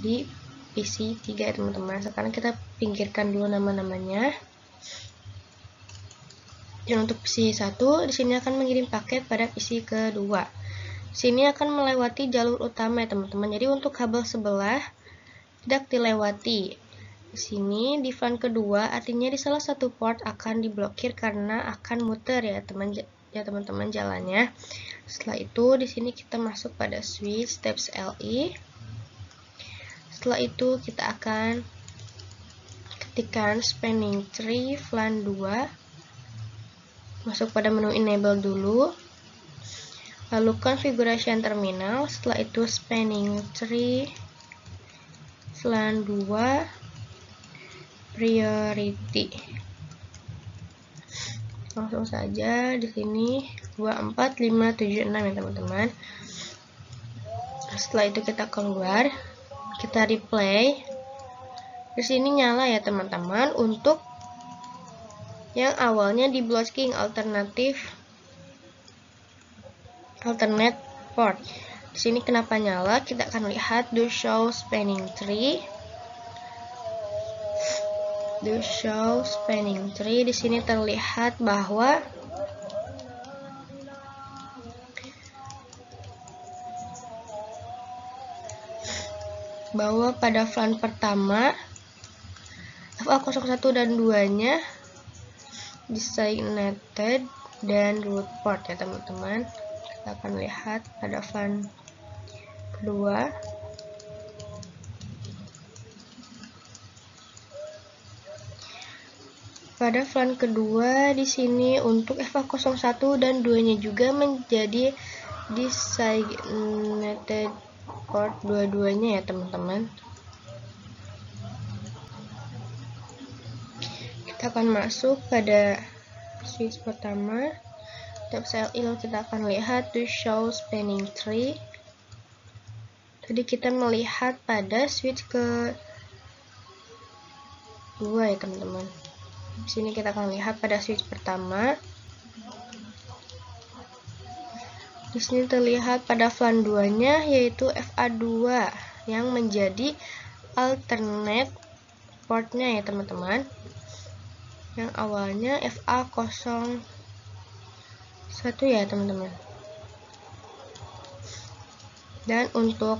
di PC 3 teman-teman. Sekarang kita pinggirkan dulu nama-namanya. Dan untuk PC 1 di sini akan mengirim paket pada PC kedua. Di sini akan melewati jalur utama ya teman-teman. Jadi untuk kabel sebelah tidak dilewati. Di sini di flan kedua artinya di salah satu port akan diblokir karena akan muter ya teman-teman jalannya. Setelah itu di sini kita masuk pada switch steps LE. Setelah itu kita akan ketikkan spanning tree flan 2. Masuk pada menu enable dulu. Lalu configuration terminal, setelah itu spanning tree flan 2 priority. Langsung saja di sini 24576 ya teman-teman. Setelah itu kita keluar, kita replay. Di sini nyala ya teman-teman untuk yang awalnya di blocking alternate port. Di sini kenapa nyala? Kita akan lihat do show spanning tree the show spanning tree. Di sini terlihat bahwa pada flan pertama FA01 dan 2-nya designated dan root port ya teman-teman. Kita akan lihat pada flan kedua. Pada flan kedua di sini untuk FA01 dan 2-nya juga menjadi designated port dua-duanya ya teman-teman. Kita akan masuk pada switch pertama. Tab cell lalu kita akan lihat the show spanning tree. Tadi kita melihat pada switch ke 2 ya teman-teman. Di sini kita akan lihat pada switch pertama. Di sini terlihat pada flan 2-nya yaitu FA2 yang menjadi alternate portnya ya teman-teman. Yang awalnya FA01 ya teman-teman. Dan untuk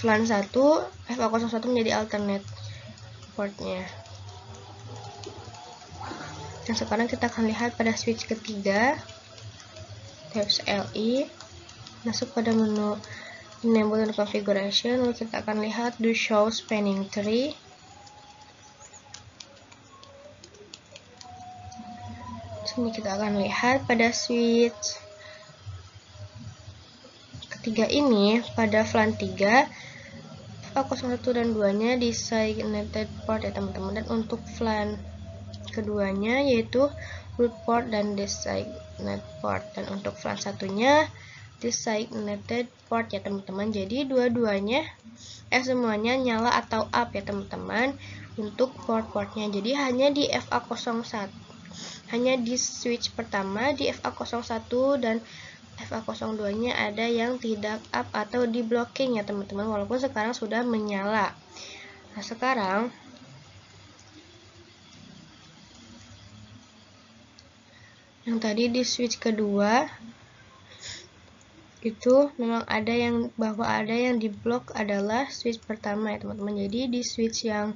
flan 1 FA01 menjadi alternate portnya. Dan sekarang kita akan lihat pada switch ketiga. Tab LE, masuk pada menu enable dan configuration, lalu kita akan lihat the show spanning tree. Sini kita akan lihat pada switch ketiga ini pada flan 3 FA01 dan 2-nya designated port ya teman-teman. Dan untuk flan keduanya yaitu root port dan designated port, dan untuk flan satunya designated port ya teman-teman. Jadi dua-duanya semuanya nyala atau up ya teman-teman untuk port-portnya. Jadi hanya di FA01, hanya di switch pertama di FA01 dan FA02-nya ada yang tidak up atau di blocking ya teman-teman, walaupun sekarang sudah menyala. Nah sekarang yang tadi di switch kedua itu memang ada yang di block adalah switch pertama ya teman-teman. Jadi di switch yang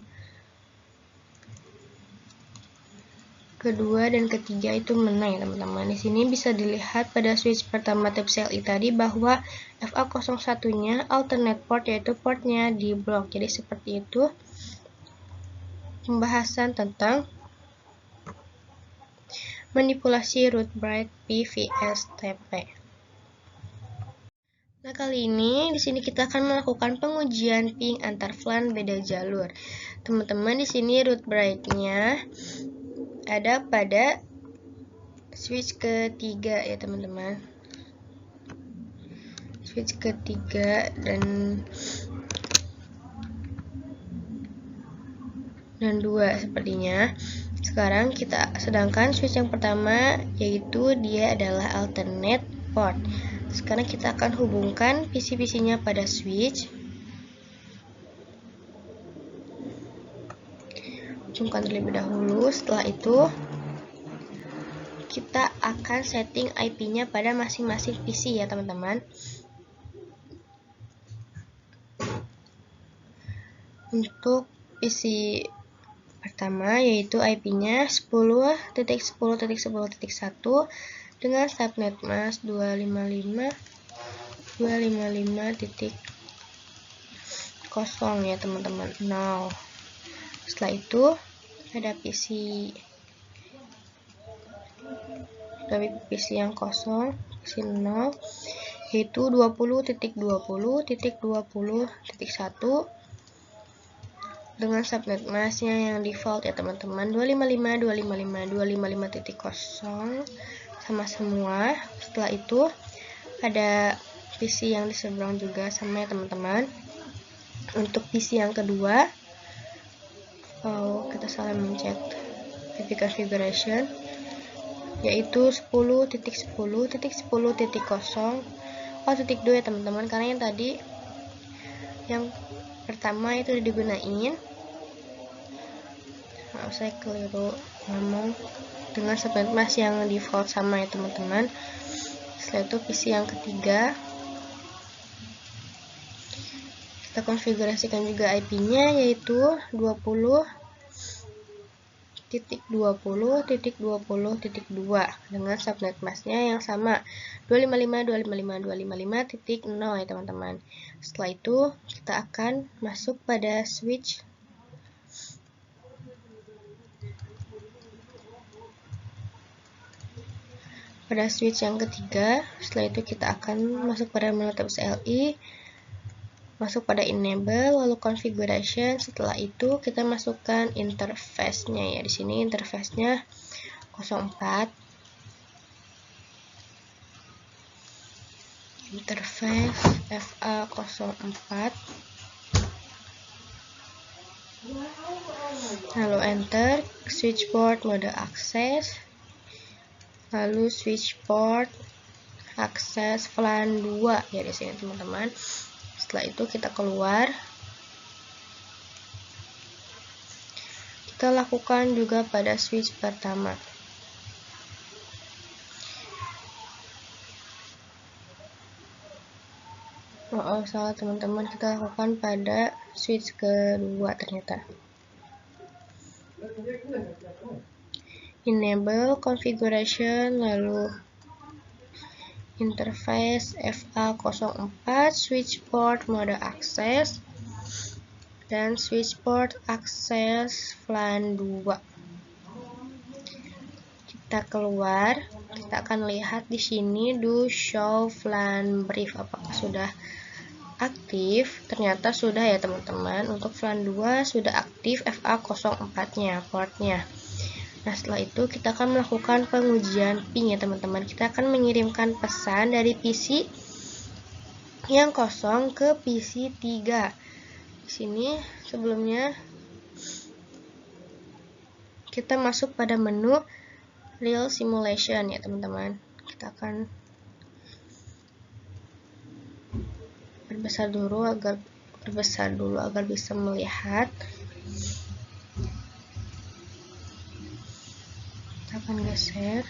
kedua dan ketiga itu menang ya teman-teman. Di sini bisa dilihat pada switch pertama tab CLI tadi bahwa FA01-nya alternate port yaitu portnya di block. Jadi seperti itu pembahasan tentang manipulasi root byte PVSTP. Nah, kali ini di sini kita akan melakukan pengujian ping antar flan beda jalur. Teman-teman, di sini root byte-nya ada pada switch ketiga ya teman-teman. Switch ketiga dan 2 sepertinya. Sekarang sedangkan switch yang pertama yaitu dia adalah alternate port. Sekarang kita akan hubungkan PC-PC-nya pada switch. Hubungkan terlebih dahulu. Setelah itu kita akan setting IP-nya pada masing-masing PC ya teman-teman. Untuk PC pertama yaitu IP-nya 10.10.10.1 dengan subnet mask 255.255.0 ya teman-teman. Now setelah itu ada PC yang kosong, PC 0 yaitu 20.20.20.1 dengan subnet masknya yang default ya teman-teman, 255.255.255.0 sama semua. Setelah itu ada PC yang di seberang juga sama ya teman-teman. Untuk PC yang kedua, kita salah mencet IP configuration yaitu 10.10.10.0 0.2 ya teman-teman, karena yang tadi yang pertama itu digunain Maaf saya keliru ngomong, dengan subnet mask yang default sama ya teman-teman. Setelah itu PC yang ketiga, kita konfigurasikan juga IP-nya, yaitu 20.20.20.2 dengan subnet mask-nya yang sama 255.255.255.0 ya teman-teman. Setelah itu kita akan masuk pada switch yang ketiga. Setelah itu kita akan masuk pada menu tabs LI, masuk pada enable, lalu configuration. Setelah itu kita masukkan interface-nya ya. Di sini interface-nya 04, interface FA04, lalu enter, switch port mode akses, lalu switch port akses VLAN 2 ya di sini teman-teman. Setelah itu kita keluar, kita lakukan juga pada switch pertama. Oh salah teman-teman, kita lakukan pada switch kedua ternyata. Enable, configuration, lalu interface FA04, switch port mode akses, dan switch port akses VLAN 2. Kita keluar, kita akan lihat di sini do show VLAN brief, apakah sudah aktif. Ternyata sudah ya teman-teman. Untuk VLAN 2 sudah aktif FA04-nya, portnya. Nah, setelah itu kita akan melakukan pengujian ping ya teman-teman. Kita akan mengirimkan pesan dari PC yang kosong ke PC 3. Di sini sebelumnya kita masuk pada menu real simulation ya teman-teman. Kita akan perbesar dulu agar bisa melihat. Kita akan geser.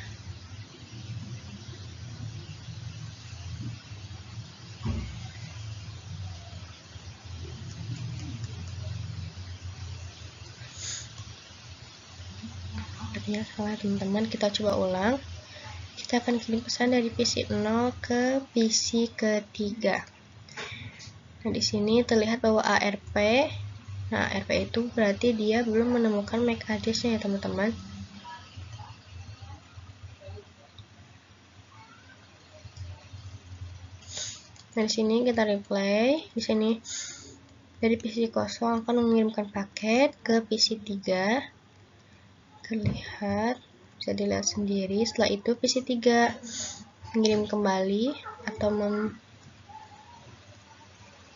Artinya salah teman-teman, kita coba ulang. Kita akan kirim pesan dari PC 0 ke PC ketiga. Nah, di sini terlihat bahwa ARP. Nah, ARP itu berarti dia belum menemukan MAC address-nya ya teman-teman. Nah, di sini kita replay. Di sini dari PC kosong akan mengirimkan paket ke PC 3. Terlihat, bisa dilihat sendiri. Setelah itu PC 3 mengirim kembali atau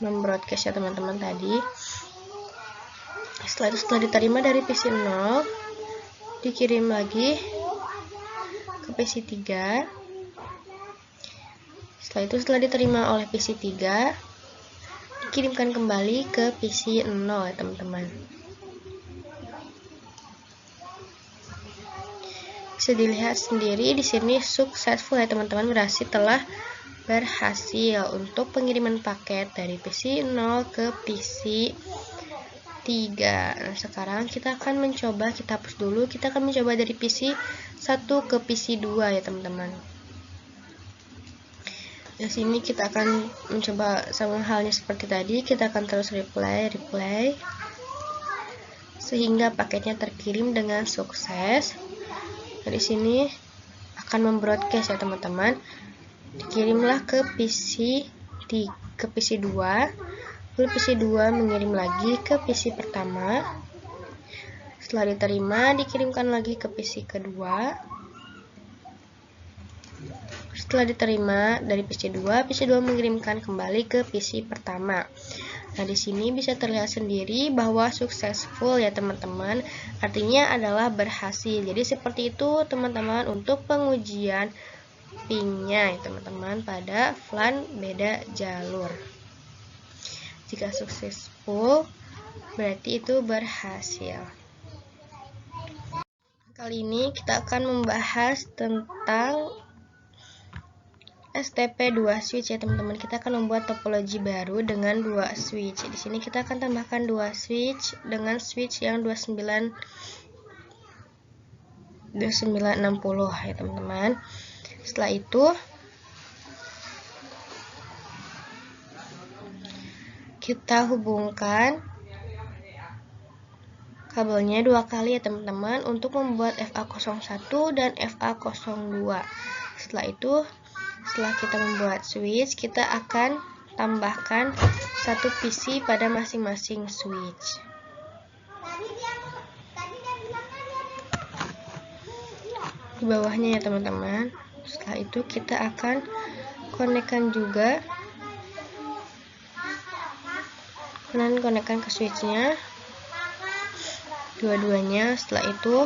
membroadcast ya teman-teman tadi. Setelah itu, setelah diterima dari PC 0, dikirim lagi ke PC 3. Setelah itu, setelah diterima oleh PC 3, dikirimkan kembali ke PC 0 ya teman-teman. Bisa dilihat sendiri di sini successful ya teman-teman, berhasil untuk pengiriman paket dari PC 0 ke PC 3. Nah, sekarang kita akan mencoba, kita hapus dulu, kita akan mencoba dari PC 1 ke PC 2 ya teman-teman. Di sini kita akan mencoba sama halnya seperti tadi, kita akan terus replay sehingga paketnya terkirim dengan sukses. Nah, di sini akan membroadcast ya teman-teman. Dikirimlah ke PC 2. Lalu PC 2 mengirim lagi ke PC pertama. Setelah diterima, dikirimkan lagi ke PC kedua. Setelah diterima dari PC 2, PC 2 mengirimkan kembali ke PC pertama. Nah, di sini bisa terlihat sendiri bahwa successful ya teman-teman. Artinya adalah berhasil. Jadi seperti itu teman-teman untuk pengujian pingnya ya teman-teman pada VLAN beda jalur. Jika successful berarti itu berhasil. Kali ini kita akan membahas tentang STP 2 switch ya teman-teman. Kita akan membuat topologi baru dengan 2 switch. Di sini kita akan tambahkan 2 switch dengan switch yang 2960 ya teman-teman. Setelah itu kita hubungkan kabelnya 2 kali ya teman-teman untuk membuat FA01 dan FA02. Setelah kita membuat switch, kita akan tambahkan satu PC pada masing-masing switch. Di bawahnya ya teman-teman. Setelah itu kita akan konekkan juga, dan konekkan ke switchnya dua-duanya. Setelah itu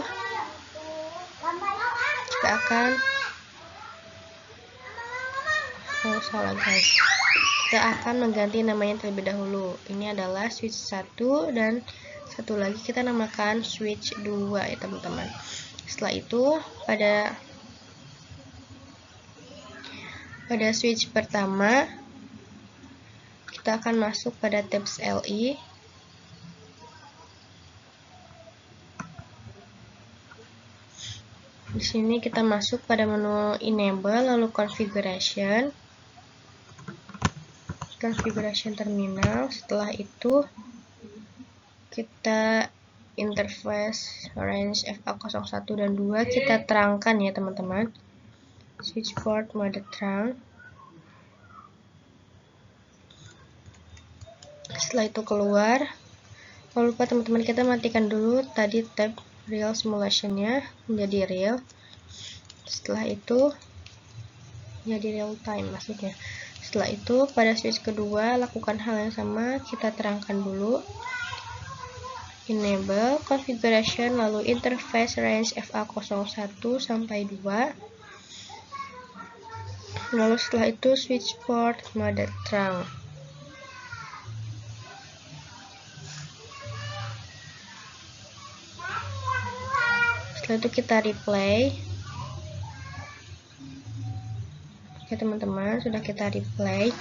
kita akan kita akan mengganti namanya terlebih dahulu. Ini adalah switch 1 dan satu lagi kita namakan switch 2 ya teman-teman. Setelah itu pada switch pertama kita akan masuk pada tabs LI. Di sini kita masuk pada menu enable, lalu configuration terminal. Setelah itu kita interface range FA01 dan 2 kita terangkan ya teman-teman. Switch port mode terang. Setelah itu keluar. Kalau lupa teman-teman, kita matikan dulu tadi tab real simulation-nya menjadi real. Setelah itu menjadi real time maksudnya. Setelah itu pada switch kedua lakukan hal yang sama, kita terangkan dulu enable configuration lalu interface range FA01 sampai 2. Lalu setelah itu switch port mode terang. Setelah itu kita replay. Oke teman-teman, sudah kita replay.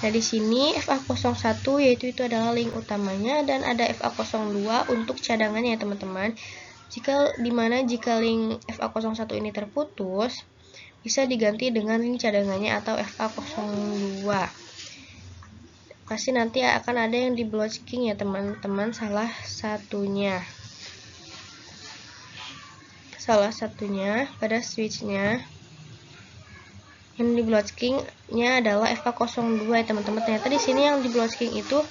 Nah di sini FA01 yaitu itu adalah link utamanya, dan ada FA02 untuk cadangannya ya teman-teman. Jika link FA01 ini terputus, bisa diganti dengan link cadangannya atau FA02. Pasti nanti akan ada yang di blocking ya teman-teman, salah satunya pada switchnya. Yang di blocking-nya adalah FA02 ya teman-teman. Ternyata di sini yang di blocking itu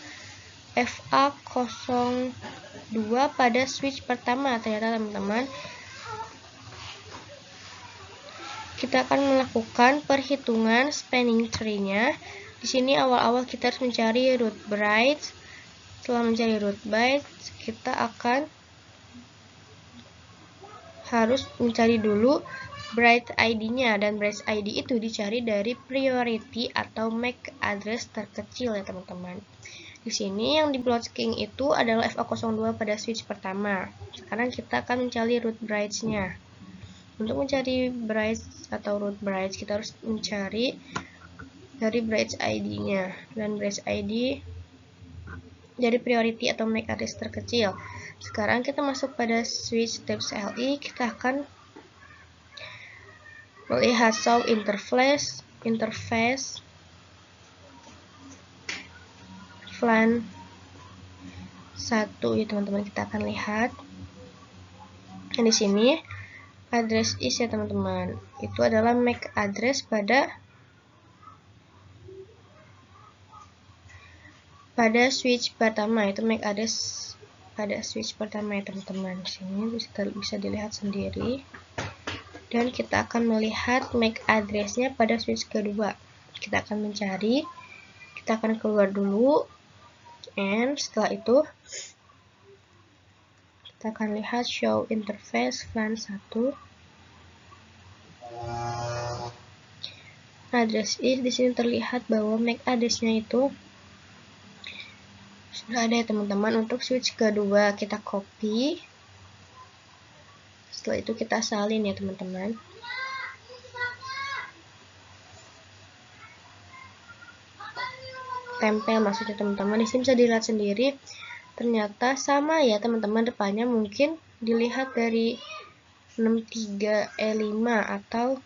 FA02 pada switch pertama ternyata teman-teman. Kita akan melakukan perhitungan spanning tree-nya. Di sini awal-awal kita harus mencari root bright. Setelah mencari root bright, kita akan harus mencari dulu bright ID-nya, dan bright ID itu dicari dari priority atau MAC address terkecil ya teman-teman. Di sini yang di blocking itu adalah FA02 pada switch pertama. Sekarang kita akan mencari root brights-nya. Untuk mencari bright atau root bright, kita harus mencari dari bright ID-nya, dan bright ID dari priority atau MAC address terkecil. Sekarang kita masuk pada switch tabs LI. Kita akan melihat show interface VLAN 1 ya teman-teman. Kita akan lihat. Dan di sini address is ya teman-teman. Itu adalah MAC address pada switch pertama, itu MAC address pada switch pertama ya teman-teman. Sini bisa dilihat sendiri. Dan kita akan melihat MAC address-nya pada switch kedua. Kita akan mencari, kita akan keluar dulu, and setelah itu kita akan lihat show interface VLAN 1. Address is di sini terlihat bahwa MAC address-nya itu sudah ada ya teman-teman. Untuk switch kedua kita copy Setelah itu kita salin ya teman-teman. Tempel maksudnya teman-teman. Di sini bisa dilihat sendiri, ternyata sama ya teman-teman, depannya mungkin dilihat dari 63E5 atau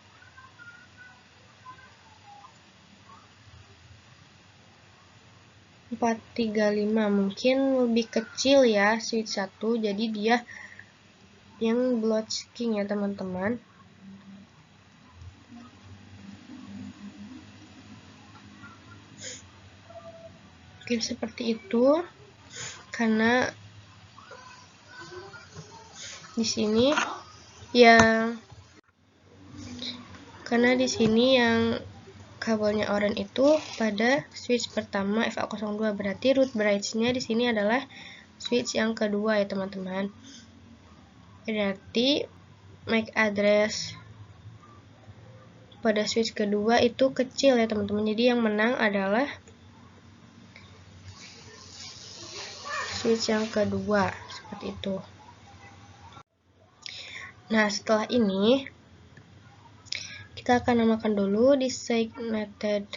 435, mungkin lebih kecil ya switch 1, jadi dia yang blocking ya teman-teman. Mungkin seperti itu, karena di sini yang kabelnya orange itu pada switch pertama FA02, berarti root bridge-nya di sini adalah switch yang kedua ya teman-teman. Berarti MAC address pada switch kedua itu kecil ya teman-teman. Jadi yang menang adalah switch yang kedua, seperti itu. Nah, setelah ini kita akan namakan dulu designated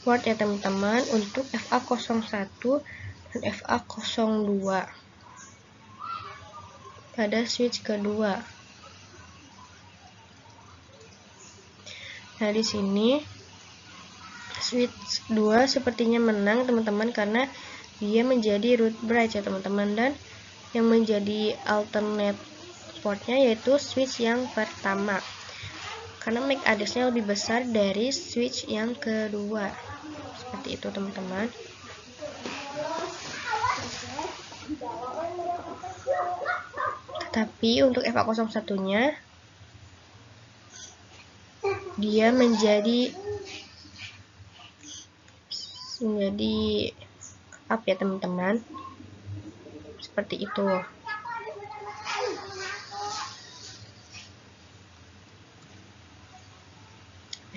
port ya teman-teman untuk FA01 dan FA02 pada switch kedua. Nah, di sini switch 2 sepertinya menang teman-teman karena dia menjadi root bridge ya teman-teman, dan yang menjadi alternate portnya yaitu switch yang pertama karena MAC address-nya lebih besar dari switch yang kedua. Seperti itu teman-teman. Tapi untuk FA01-nya dia menjadi up ya teman-teman. Seperti itu.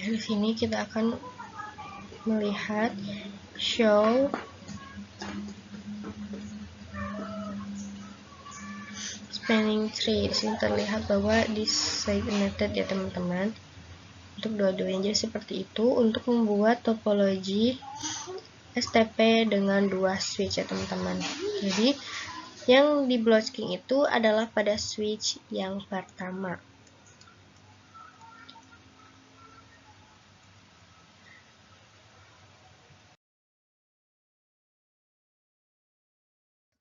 Di sini kita akan melihat show spanning tree. Di sini terlihat bahwa designated ya teman-teman untuk dua-duanya. Jadi seperti itu untuk membuat topologi STP dengan dua switch ya teman-teman. Jadi yang di blocking itu adalah pada switch yang pertama.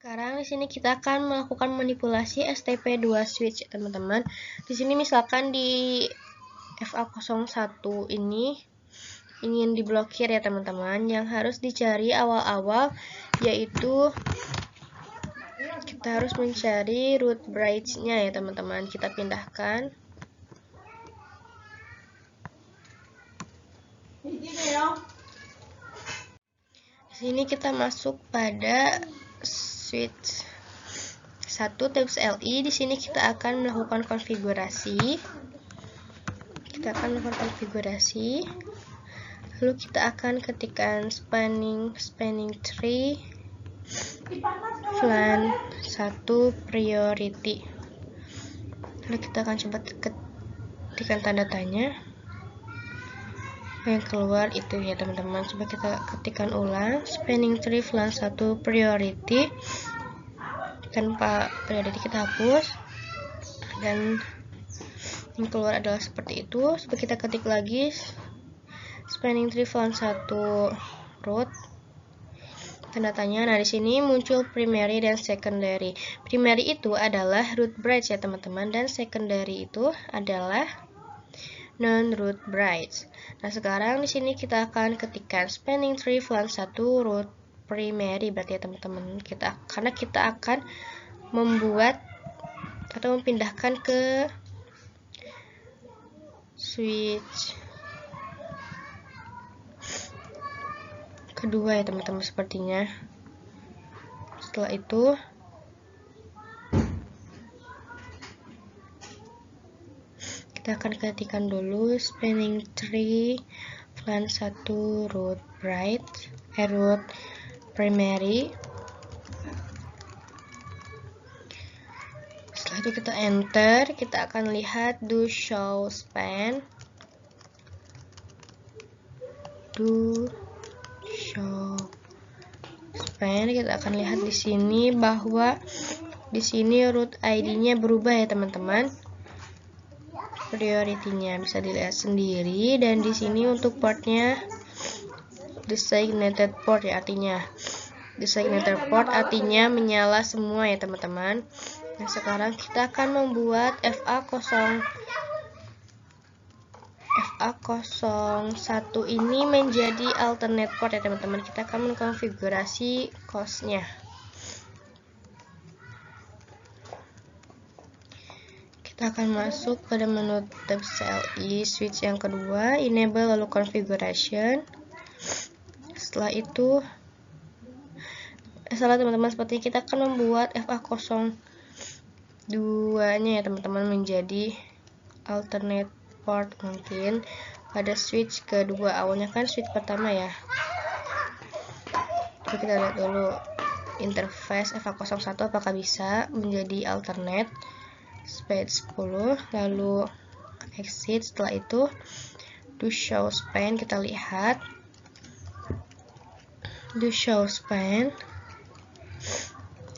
Sekarang di sini kita akan melakukan manipulasi STP2 switch, teman-teman. Di sini misalkan di FA01 ini ingin diblokir ya teman-teman. Yang harus dicari awal-awal yaitu kita harus mencari root bridge-nya ya teman-teman. Kita pindahkan. Di sini kita masuk pada switch 1 tips LI. Di sini kita akan melakukan konfigurasi. Lalu kita akan ketikkan spanning tree VLAN 1 priority. Lalu kita akan coba ketikkan tanda tanya. Yang keluar itu ya teman-teman. Coba kita ketikkan ulang spanning tree VLAN 1 priority. Tanpa priority kita hapus, dan yang keluar adalah seperti itu. Coba kita ketik lagi spanning tree VLAN 1 root, tanda tanya. Nah, di sini muncul primary dan secondary. Primary itu adalah root bridge ya teman-teman, dan secondary itu adalah non-root bridge. Nah, sekarang di sini kita akan ketikkan spanning tree VLAN 1 root primary, berarti ya teman-teman, karena kita akan membuat atau memindahkan ke switch kedua ya teman-teman sepertinya. Setelah itu kita akan ketikkan dulu spanning tree VLAN 1 root root primary. Setelah itu kita enter, kita akan lihat do show span. Do show span, kita akan lihat di sini bahwa di sini root ID-nya berubah ya teman-teman. Priority-nya bisa dilihat sendiri, dan di sini untuk portnya designated port ya, artinya designated port artinya menyala semua ya teman-teman. Nah, sekarang kita akan membuat FA01 ini menjadi alternate port ya teman-teman. Kita akan mengkonfigurasi costnya. Kita akan masuk pada menu tab CLI switch yang kedua, enable lalu configuration. Setelah itu teman-teman, seperti kita akan membuat FA02 nya ya teman-teman menjadi alternate port mungkin pada switch kedua. Awalnya kan switch pertama ya. Jadi kita lihat dulu interface FA01 apakah bisa menjadi alternate. Space 10, lalu exit. Setelah itu do show span, kita lihat do show span.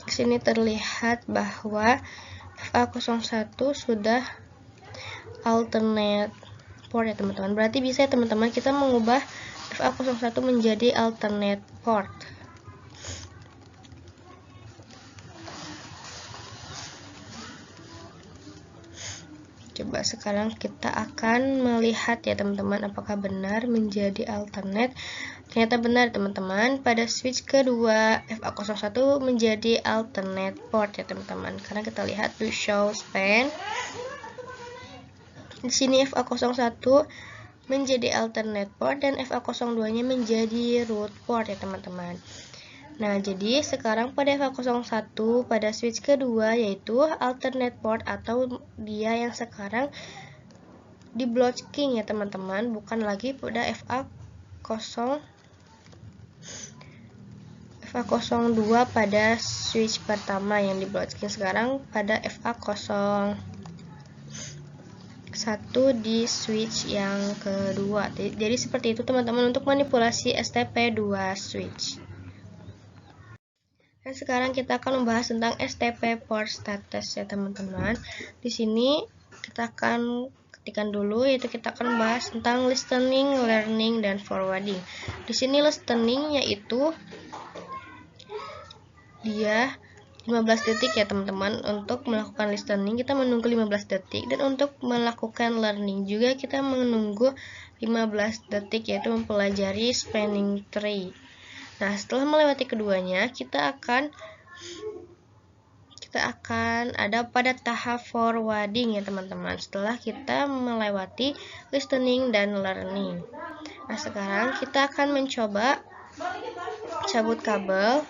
Di sini terlihat bahwa FA01 sudah alternate port ya teman-teman. Berarti bisa ya teman-teman kita mengubah FA01 menjadi alternate port. Coba sekarang kita akan melihat ya teman-teman apakah benar menjadi alternate. Ternyata benar teman-teman, pada switch kedua FA01 menjadi alternate port ya teman-teman. Karena kita lihat do show span. Di sini FA01 menjadi alternate port dan FA02-nya menjadi root port ya teman-teman. Nah, jadi sekarang pada FA01 pada switch kedua yaitu alternate port atau dia yang sekarang di blocking ya teman-teman, bukan lagi pada FA02 pada switch pertama yang di blocking, sekarang pada FA01 di switch yang kedua. Jadi seperti itu teman-teman untuk manipulasi STP2 switch. Dan sekarang kita akan membahas tentang STP port status ya teman-teman. Di sini kita akan ketikkan dulu, yaitu kita akan membahas tentang listening, learning, dan forwarding. Di sini listening yaitu dia 15 detik ya teman-teman. Untuk melakukan listening kita menunggu 15 detik, dan untuk melakukan learning juga kita menunggu 15 detik, yaitu mempelajari spanning tree. Nah, setelah melewati keduanya, kita akan ada pada tahap forwarding ya teman-teman. Setelah kita melewati listening dan learning. Nah, sekarang kita akan mencoba cabut kabel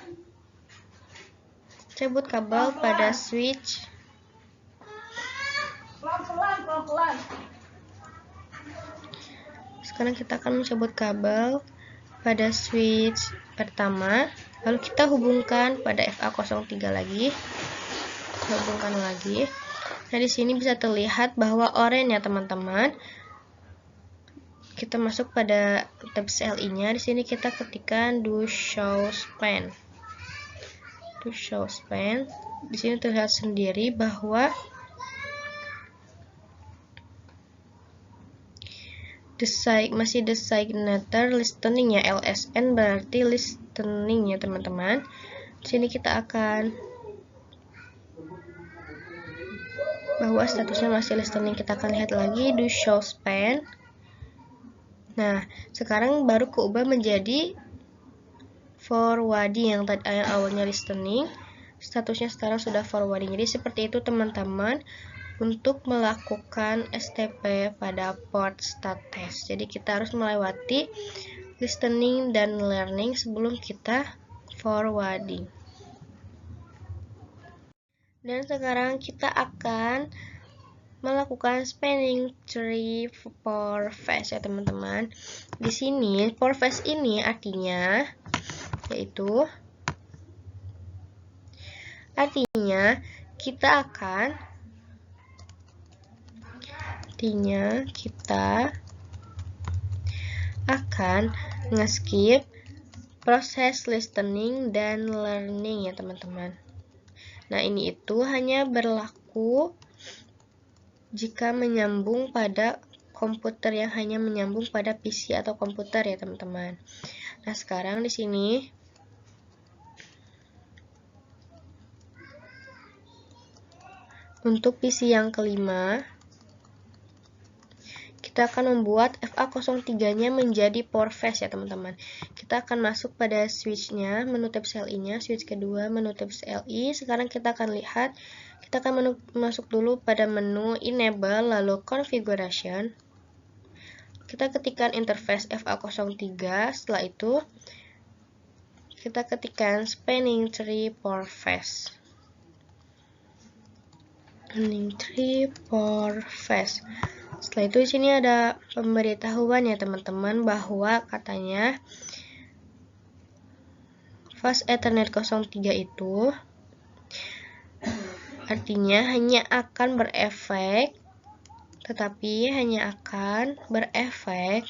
pada switch. Sekarang kita akan mencabut kabel pada switch pertama, lalu kita hubungkan pada FA03 lagi. Hubungkan lagi. Nah, di sini bisa terlihat bahwa oranye ya teman-teman. Kita masuk pada tab CLI-nya. Di sini kita ketikkan do show span. Do show span. Di sini terlihat sendiri bahwa masih designator listening ya, LSN berarti listening ya teman-teman. Di sini kita akan bahwa statusnya masih listening. Kita akan lihat lagi do show span. Nah, sekarang baru keubah menjadi forwarding yang awalnya listening, statusnya sekarang sudah forwarding. Jadi seperti itu teman-teman untuk melakukan STP pada port status. Jadi kita harus melewati listening dan learning sebelum kita forwarding. Dan sekarang kita akan melakukan spanning tree for phase ya teman-teman. Di sini for phase ini artinya kita akan Artinya kita akan nge-skip proses listening dan learning ya teman-teman. Nah, ini itu hanya berlaku jika menyambung pada komputer yang hanya menyambung pada PC atau komputer ya teman-teman. Nah, sekarang di sini untuk PC yang kelima, kita akan membuat FA03-nya menjadi PowerFast ya teman-teman. Kita akan masuk pada switch-nya, menu tabs LI-nya, switch kedua, menu tabs LI. Sekarang kita akan lihat, kita akan masuk dulu pada menu Enable, lalu Configuration. Kita ketikkan interface FA03, setelah itu kita ketikkan Spanning Tree PowerFast. Spanning Tree PowerFast. Setelah itu di sini ada pemberitahuan ya teman-teman bahwa katanya fast Ethernet 03 itu artinya hanya akan berefek, tetapi hanya akan berefek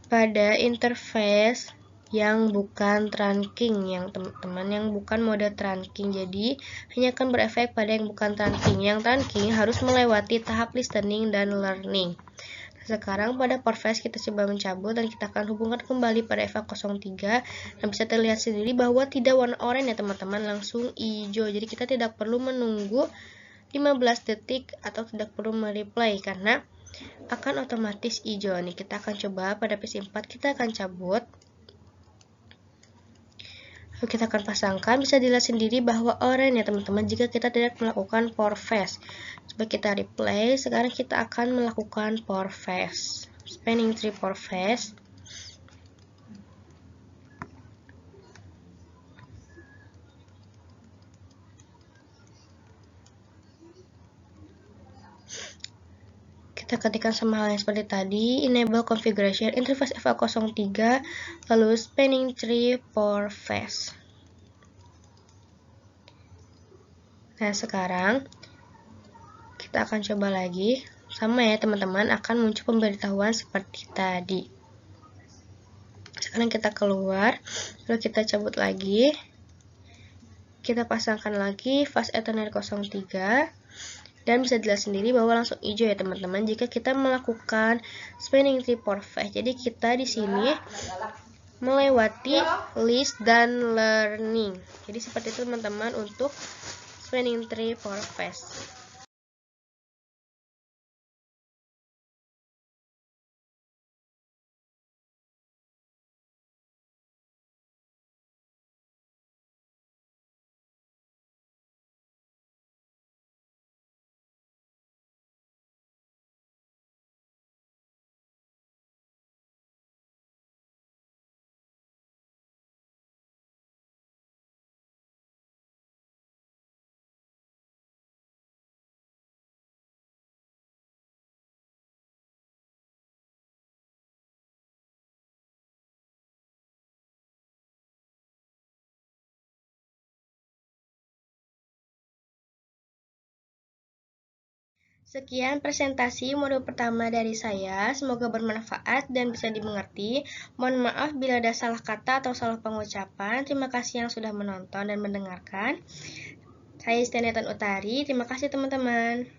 pada interface yang bukan trunking, yang teman-teman yang bukan mode trunking. Jadi hanya akan berefek pada yang bukan trunking. Yang trunking harus melewati tahap listening dan learning. Sekarang pada PowerFast kita coba mencabut dan kita akan hubungkan kembali pada FA03. Dan bisa terlihat sendiri bahwa tidak warna oranye ya teman-teman, langsung hijau. Jadi kita tidak perlu menunggu 15 detik atau tidak perlu mereplay karena akan otomatis hijau. Nih kita akan coba pada PC4, kita akan cabut. Lalu kita akan pasangkan, bisa dilihat sendiri bahwa oranye ya teman-teman jika kita tidak melakukan PowerFast. Coba kita replay, sekarang kita akan melakukan PowerFast. Spanning Tree PowerFast. Kita ketikkan sama halnya seperti tadi, Enable Configuration, Interface FA03, lalu Spanning Tree PowerFast. Nah, sekarang kita akan coba lagi. Sama ya teman-teman, akan muncul pemberitahuan seperti tadi. Sekarang kita keluar, lalu kita cabut lagi. Kita pasangkan lagi fast Ethernet 03. Dan bisa dilihat sendiri bahwa langsung hijau ya teman-teman jika kita melakukan Spanning Tree PowerFast. Jadi kita di sini melewati list dan learning. Jadi seperti itu teman-teman untuk Spanning Tree PowerFast. Sekian presentasi modul pertama dari saya, semoga bermanfaat dan bisa dimengerti. Mohon maaf bila ada salah kata atau salah pengucapan. Terima kasih yang sudah menonton dan mendengarkan. Saya Istianatan Utari, terima kasih teman-teman.